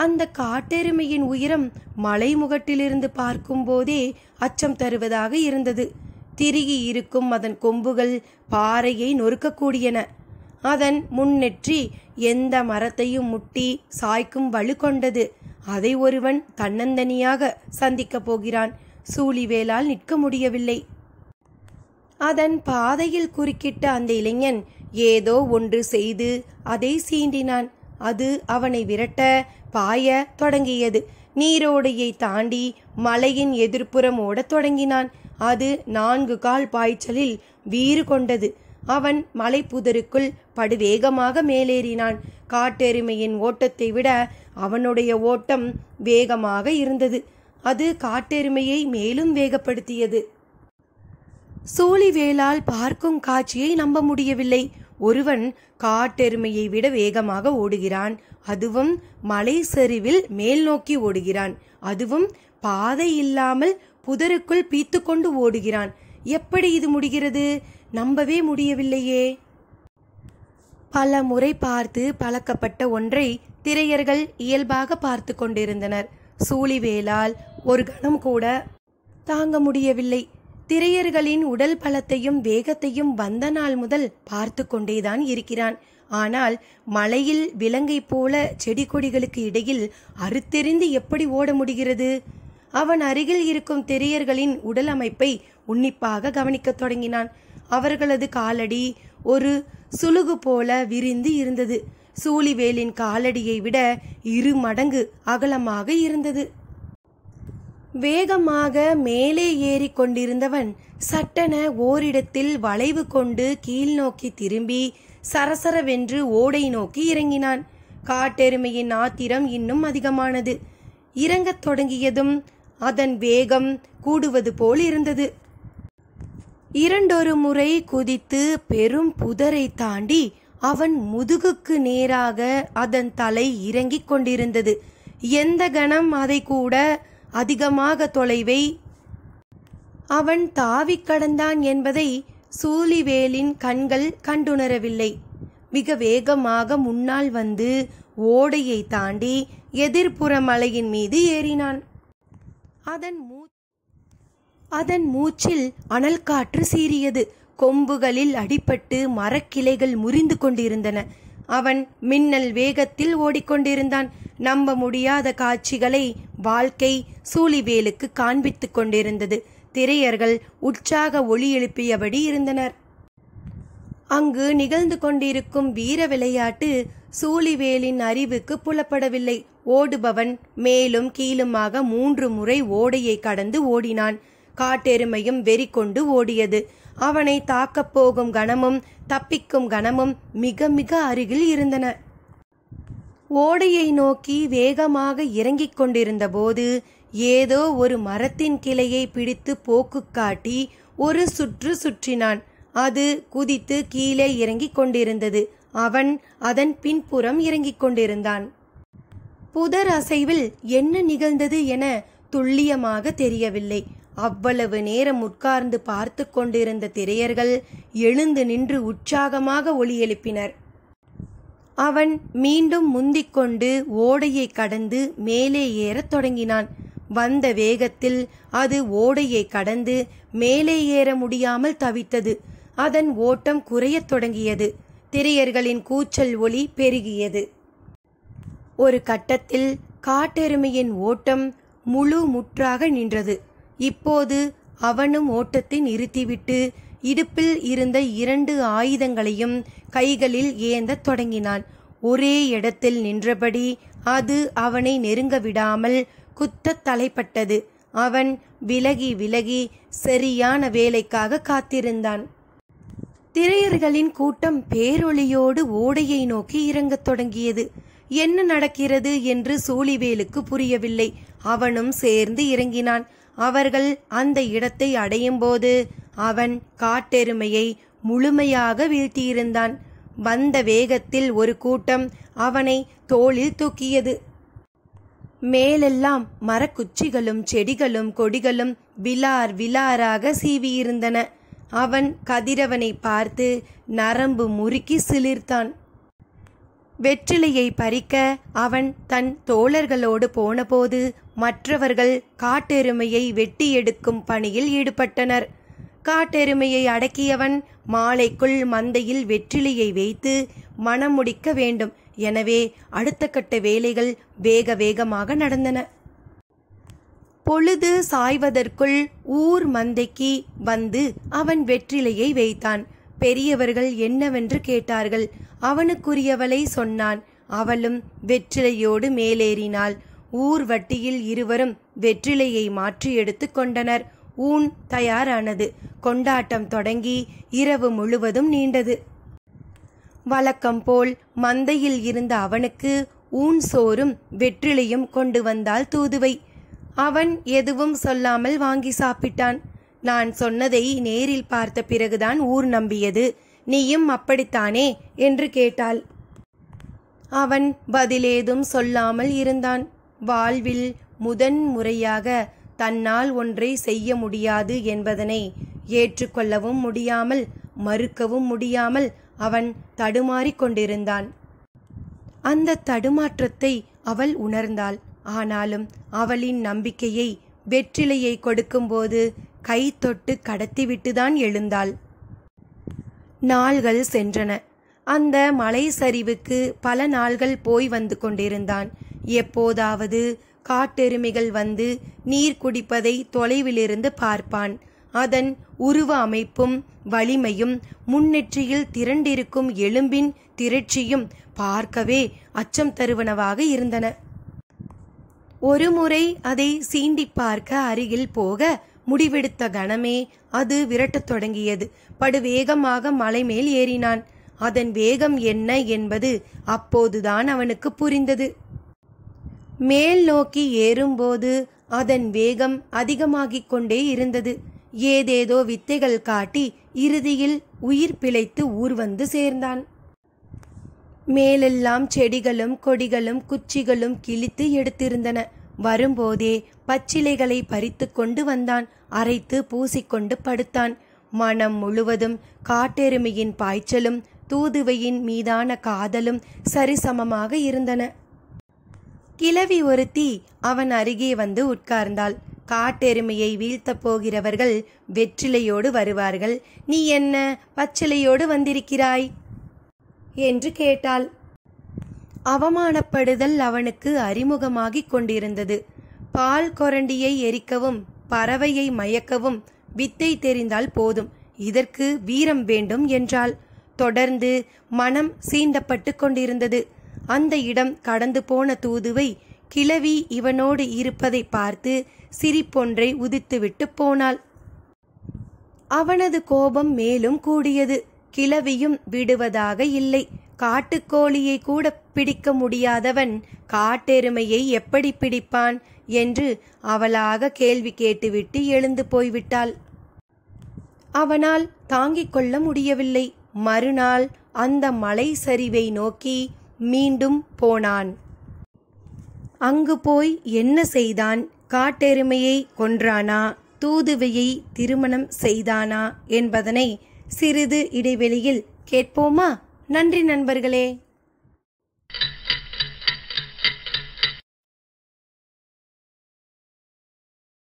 அந்த காட்டெருமையின் உயரம் மலைமுகட்டிலிருந்து பார்க்கும்போதே அச்சம் தருவதாக இருந்தது. திருகி இருக்கும் அதன் கொம்புகள் பாறையை நொறுக்கக்கூடியன. அதன் முன்னெற்றி எந்த மரத்தையும் முட்டி சாய்க்கும் வலு கொண்டது. அதை ஒருவன் தன்னந்தனியாக சந்திக்கப் போகிறான். சூழிவேலால் நிற்க முடியவில்லை. அதன் பாதையில் குறுக்கிட்ட அந்த இளைஞன் ஏதோ ஒன்று செய்து அதை சீண்டினான். அது அவனை விரட்ட பாய தொடங்கியது. நீரோடையை தாண்டி மலையின் எதிர்ப்புறம் ஓடத் தொடங்கினான். அது 4 கால் பாய்ச்சலில் வீறு கொண்டது. அவன் மலைப்புதருக்குள் படுவேகமாக மேலேறினான். காட்டெருமையின் ஓட்டத்தை விட அவனுடைய ஓட்டம் வேகமாக இருந்தது. அது காட்டெருமையை மேலும் வேகப்படுத்தியது. சூழிவேலால் பார்க்கும் காட்சியை நம்ப முடியவில்லை. ஒருவன் காட்டெருமையை விட வேகமாக ஓடுகிறான். அதுவும் மலை சரிவில் மேல் நோக்கி ஓடுகிறான். அதுவும் பாதை இல்லாமல் புதருக்குள் பீத்து கொண்டு ஓடுகிறான். எப்படி இது முடிகிறது? நம்பவே முடியவில்லையே. பல முறை பார்த்து பழக்கப்பட்ட ஒன்றை திரையர்கள் இயல்பாக பார்த்து கொண்டிருந்தனர். சூழிவேலால் ஒரு கணம் கூட தாங்க முடியவில்லை. திரையர்களின் உடல் பலத்தையும் வேகத்தையும் வந்த நாள் முதல் பார்த்து கொண்டேதான் இருக்கிறான். ஆனால் மலையில் விலங்கை போல செடி கொடிகளுக்கு இடையில் அறுத்தெறிந்து எப்படி ஓட முடிகிறது? அவன் அருகில் இருக்கும் திரையர்களின் உடல் அமைப்பை உன்னிப்பாக கவனிக்கத் தொடங்கினான். அவர்களது காலடி ஒரு சுலுகு போல விரிந்து இருந்தது. சூழிவேலின் காலடியை விட 2 மடங்கு அகலமாக இருந்தது. வேகமாக மேலே ஏறி கொண்டிருந்தவன் சட்டென ஓரிடத்தில் வளைவு கொண்டு கீழ் நோக்கி திரும்பி சரசரவென்று ஓடை நோக்கி இறங்கினான். காட்டெருமையின் ஆத்திரம் இன்னும் அதிகமானது. இறங்கத் தொடங்கியதும் அதன் வேகம் கூடுவது போல் இருந்தது. 2 முறை குதித்து பெரும் புதரை தாண்டி அவன் முதுகுக்கு நேராக அதன் தலை இறங்கிக் கொண்டிருந்தது. எந்த கணம் அதை கூட அதிகமாக தொலைவை அவன் தாவி கடந்தான் என்பதை சூழிவேலின் கண்கள் கண்டுணரவில்லை. மிக வேகமாக முன்னால் வந்து ஓடையை தாண்டி எதிர்ப்புற மலையின் மீது ஏறினான். அதன் மூச்சில் அனல் காற்று சீறியது. கொம்புகளில் அடிபட்டு மரக்கிளைகள் முறிந்து கொண்டிருந்தன. அவன் மின்னல் வேகத்தில் ஓடிக்கொண்டிருந்தான். நம்ப முடியாத காட்சிகளை வாழ்க்கை சூழிவேலுக்கு காண்பித்து கொண்டிருந்தது. திரையர்கள் உற்சாக ஒலி எழுப்பியபடி இருந்தனர். அங்கு நிகழ்ந்து கொண்டிருக்கும் வீர விளையாட்டு சூழிவேலின் அறிவுக்கு புலப்படவில்லை. ஓடுபவன் மேலும் கீழுமாக 3 முறை ஓடையை கடந்து ஓடினான். காட்டெருமையும் வெறி கொண்டு ஓடியது. அவனை தாக்கப் போகும் கணமும் தப்பிக்கும் கணமும் மிக மிக அருகில் இருந்தன. ஓடையை நோக்கி வேகமாக இறங்கிக் கொண்டிருந்தபோது ஏதோ ஒரு மரத்தின் கிளையை பிடித்து போக்கு காட்டி ஒரு சுற்று சுற்றினான். அது குதித்து கீழே இறங்கிக் கொண்டிருந்தது. அவன் அதன் பின்புறம் இறங்கிக் கொண்டிருந்தான். புதர் அசைவில் என்ன நிகழ்ந்தது என துல்லியமாக தெரியவில்லை. அவ்வளவு நேரம் உட்கார்ந்து பார்த்து கொண்டிருந்த திரையர்கள் எழுந்து நின்று உற்சாகமாக ஒலி எழுப்பினர். அவன் மீண்டும் முந்திக்கொண்டு ஓடையை கடந்து மேலே ஏறத் தொடங்கினான். வந்த வேகத்தில் அது ஓடையை கடந்து மேலே ஏற முடியாமல் தவித்தது. அதன் ஓட்டம் குறையத் தொடங்கியது. திரையர்களின் கூச்சல் ஒலி பெருகியது. ஒரு கட்டத்தில் காட்டெருமையின் ஓட்டம் முழு முற்றாக நின்றது. இப்போது அவனும் ஓட்டத்தை நிறுத்திவிட்டு இடுப்பில் இருந்த 2 ஆயுதங்களையும் கைகளில் ஏந்தத் தொடங்கினான். ஒரே இடத்தில் நின்றபடி அது அவனை நெருங்க விடாமல் குத்தத் தலைப்பட்டது. அவன் விலகி விலகி சரியான வேலைக்காக காத்திருந்தான். திரையர்களின் கூட்டம் பேரொளியோடு ஓடையை நோக்கி இறங்கத் தொடங்கியது. என்ன நடக்கிறது என்று சூழிவேலுக்கு புரியவில்லை. அவனும் சேர்ந்து இறங்கினான். அவர்கள் அந்த இடத்தை அடையும் போது அவன் காட்டெருமையை முழுமையாக வீழ்த்தியிருந்தான். வந்த வேகத்தில் ஒரு கூட்டம் அவனை தோளில் தூக்கியது. மேலெல்லாம் மரக்குச்சிகளும் செடிகளும் கொடிகளும் விலார் விலாராக சீவியிருந்தன. அவன் கதிரவனை பார்த்து நரம்பு முறுக்கி சிலிர்த்தான். வெற்றிலையை பறிக்க அவன் தன் தோழர்களோடு போனபோது மற்றவர்கள் காட்டெருமையை வெட்டி எடுக்கும் பணியில் ஈடுபட்டனர். காட்டெருமையை அடக்கியவன் மாலைக்குள் மந்தையில் வெற்றிலையை வைத்து மணம் முடிக்க வேண்டும். எனவே அடுத்த கட்ட வேலைகள் வேக வேகமாக நடந்தன. பொழுது சாய்வதற்குள் ஊர் மந்தைக்கு வந்து அவன் வெற்றிலையை வைத்தான். பெரியவர்கள் என்னவென்று கேட்டார்கள். அவனுக்குரியவளை சொன்னான். அவளும் வெற்றிலையோடு மேலேறினாள். ஊர் வட்டியில் இருவரும் வெற்றிலையை மாற்றி எடுத்து கொண்டனர். ஊன் தயாரானது. கொண்டாட்டம் தொடங்கி இரவு முழுவதும் நீண்டது. வழக்கம் போல் மந்தையில் இருந்த அவனுக்கு ஊன் சோறும் வெற்றிலையும் கொண்டு வந்தாள் தூதுவை. அவன் எதுவும் சொல்லாமல் வாங்கி சாப்பிட்டான். நான் சொன்னதை நேரில் பார்த்த பிறகுதான் ஊர் நம்பியது. நீயும் அப்படித்தானே என்று கேட்டாள். அவன் பதிலேதும் சொல்லாமல் இருந்தான். வாழ்வில் முதன் முறையாக தன்னால் ஒன்றை செய்ய முடியாது என்பதனை ஏற்றுக்கொள்ளவும் முடியாமல் மறுக்கவும் முடியாமல் அவன் தடுமாறிக் கொண்டிருந்தான். அந்த தடுமாற்றத்தை அவள் உணர்ந்தாள். ஆனாலும் அவளின் நம்பிக்கையை வெற்றிலையை கொடுக்கும்போது கை தொட்டு கடத்திவிட்டுதான் எழுந்தாள். நாள்கள் சென்றன. அந்த மலை சரிவுக்கு பல நாள்கள் போய் வந்து கொண்டிருந்தான். எப்போதாவது காட்டெருமைகள் வந்து நீர் குடிப்பதை தொலைவிலிருந்து பார்ப்பான். அதன் உருவ அமைப்பும் வலிமையும் முன்னெற்றியில் திரண்டிருக்கும் எலும்பின் திரட்சியும் பார்க்கவே அச்சம் தருவனவாக இருந்தன. ஒருமுறை அதை சீண்டி பார்க்க அருகில் போக முடிவெடுத்த கணமே அது விரட்டத் தொடங்கியது. படுவேகமாக மலை மேல் ஏறினான். அதன் வேகம் என்ன என்பது அப்போதுதான் அவனுக்கு புரிந்தது. மேல் நோக்கி ஏறும்போது அதன் வேகம் அதிகமாகிக் கொண்டே இருந்தது. ஏதேதோ வித்தைகள் காட்டி இறுதியில் உயிர் பிழைத்து ஊர் வந்து சேர்ந்தான். மேலெல்லாம் செடிகளும் கொடிகளும் குச்சிகளும் கிழித்து எடுத்திருந்தன. வரும்போதே பச்சிலைகளை பறித்து கொண்டு வந்தான். அரைத்து பூசிக்கொண்டு படுத்தான். மனம் முழுவதும் காட்டெருமையின் பாய்ச்சலும் தூதுவையின் மீதான காதலும் சரிசமமாக இருந்தன. கிழவி ஒருத்தி அவன் அருகே வந்து உட்கார்ந்தாள். காட்டெருமையை வீழ்த்தப் போகிறவர்கள் வெற்றிலையோடு வருவார்கள், நீ என்ன பச்சிலையோடு வந்திருக்கிறாய் என்று கேட்டாள். அவமானப்படுதல் அவனுக்கு அறிமுகமாகிக் கொண்டிருந்தது. பால் கொரண்டியை எரிக்கவும் பறவையை மயக்கவும் வித்தை தெரிந்தால் போதும், இதற்கு வீரம் வேண்டும் என்றாள். தொடர்ந்து மனம் சீண்டப்பட்டு கொண்டிருந்தது. அந்த இடம் கடந்து போன தூதுவை கிழவி இவனோடு இருப்பதை பார்த்து சிரிப்பொன்றை உதித்துவிட்டு போனாள். அவனது கோபம் மேலும் கூடியது. கிழவியும் விடுவதாக இல்லை. காட்டுக்கோழியை கூட பிடிக்க முடியாதவன் காட்டெருமையை எப்படி பிடிப்பான் என்று அவளாக கேள்வி கேட்டுவிட்டு எழுந்து போய்விட்டாள். அவனால் தாங்கிக் கொள்ள முடியவில்லை. மறுநாள் அந்த மலை சரிவை நோக்கி மீண்டும் போனான். அங்கு போய் என்ன செய்தான்? காட்டெருமையை கொன்றானா, தூதுவையை திருமணம் செய்தானா என்பதனை சிறிது இடைவெளியில் கேட்போமா? நன்றி நண்பர்களே.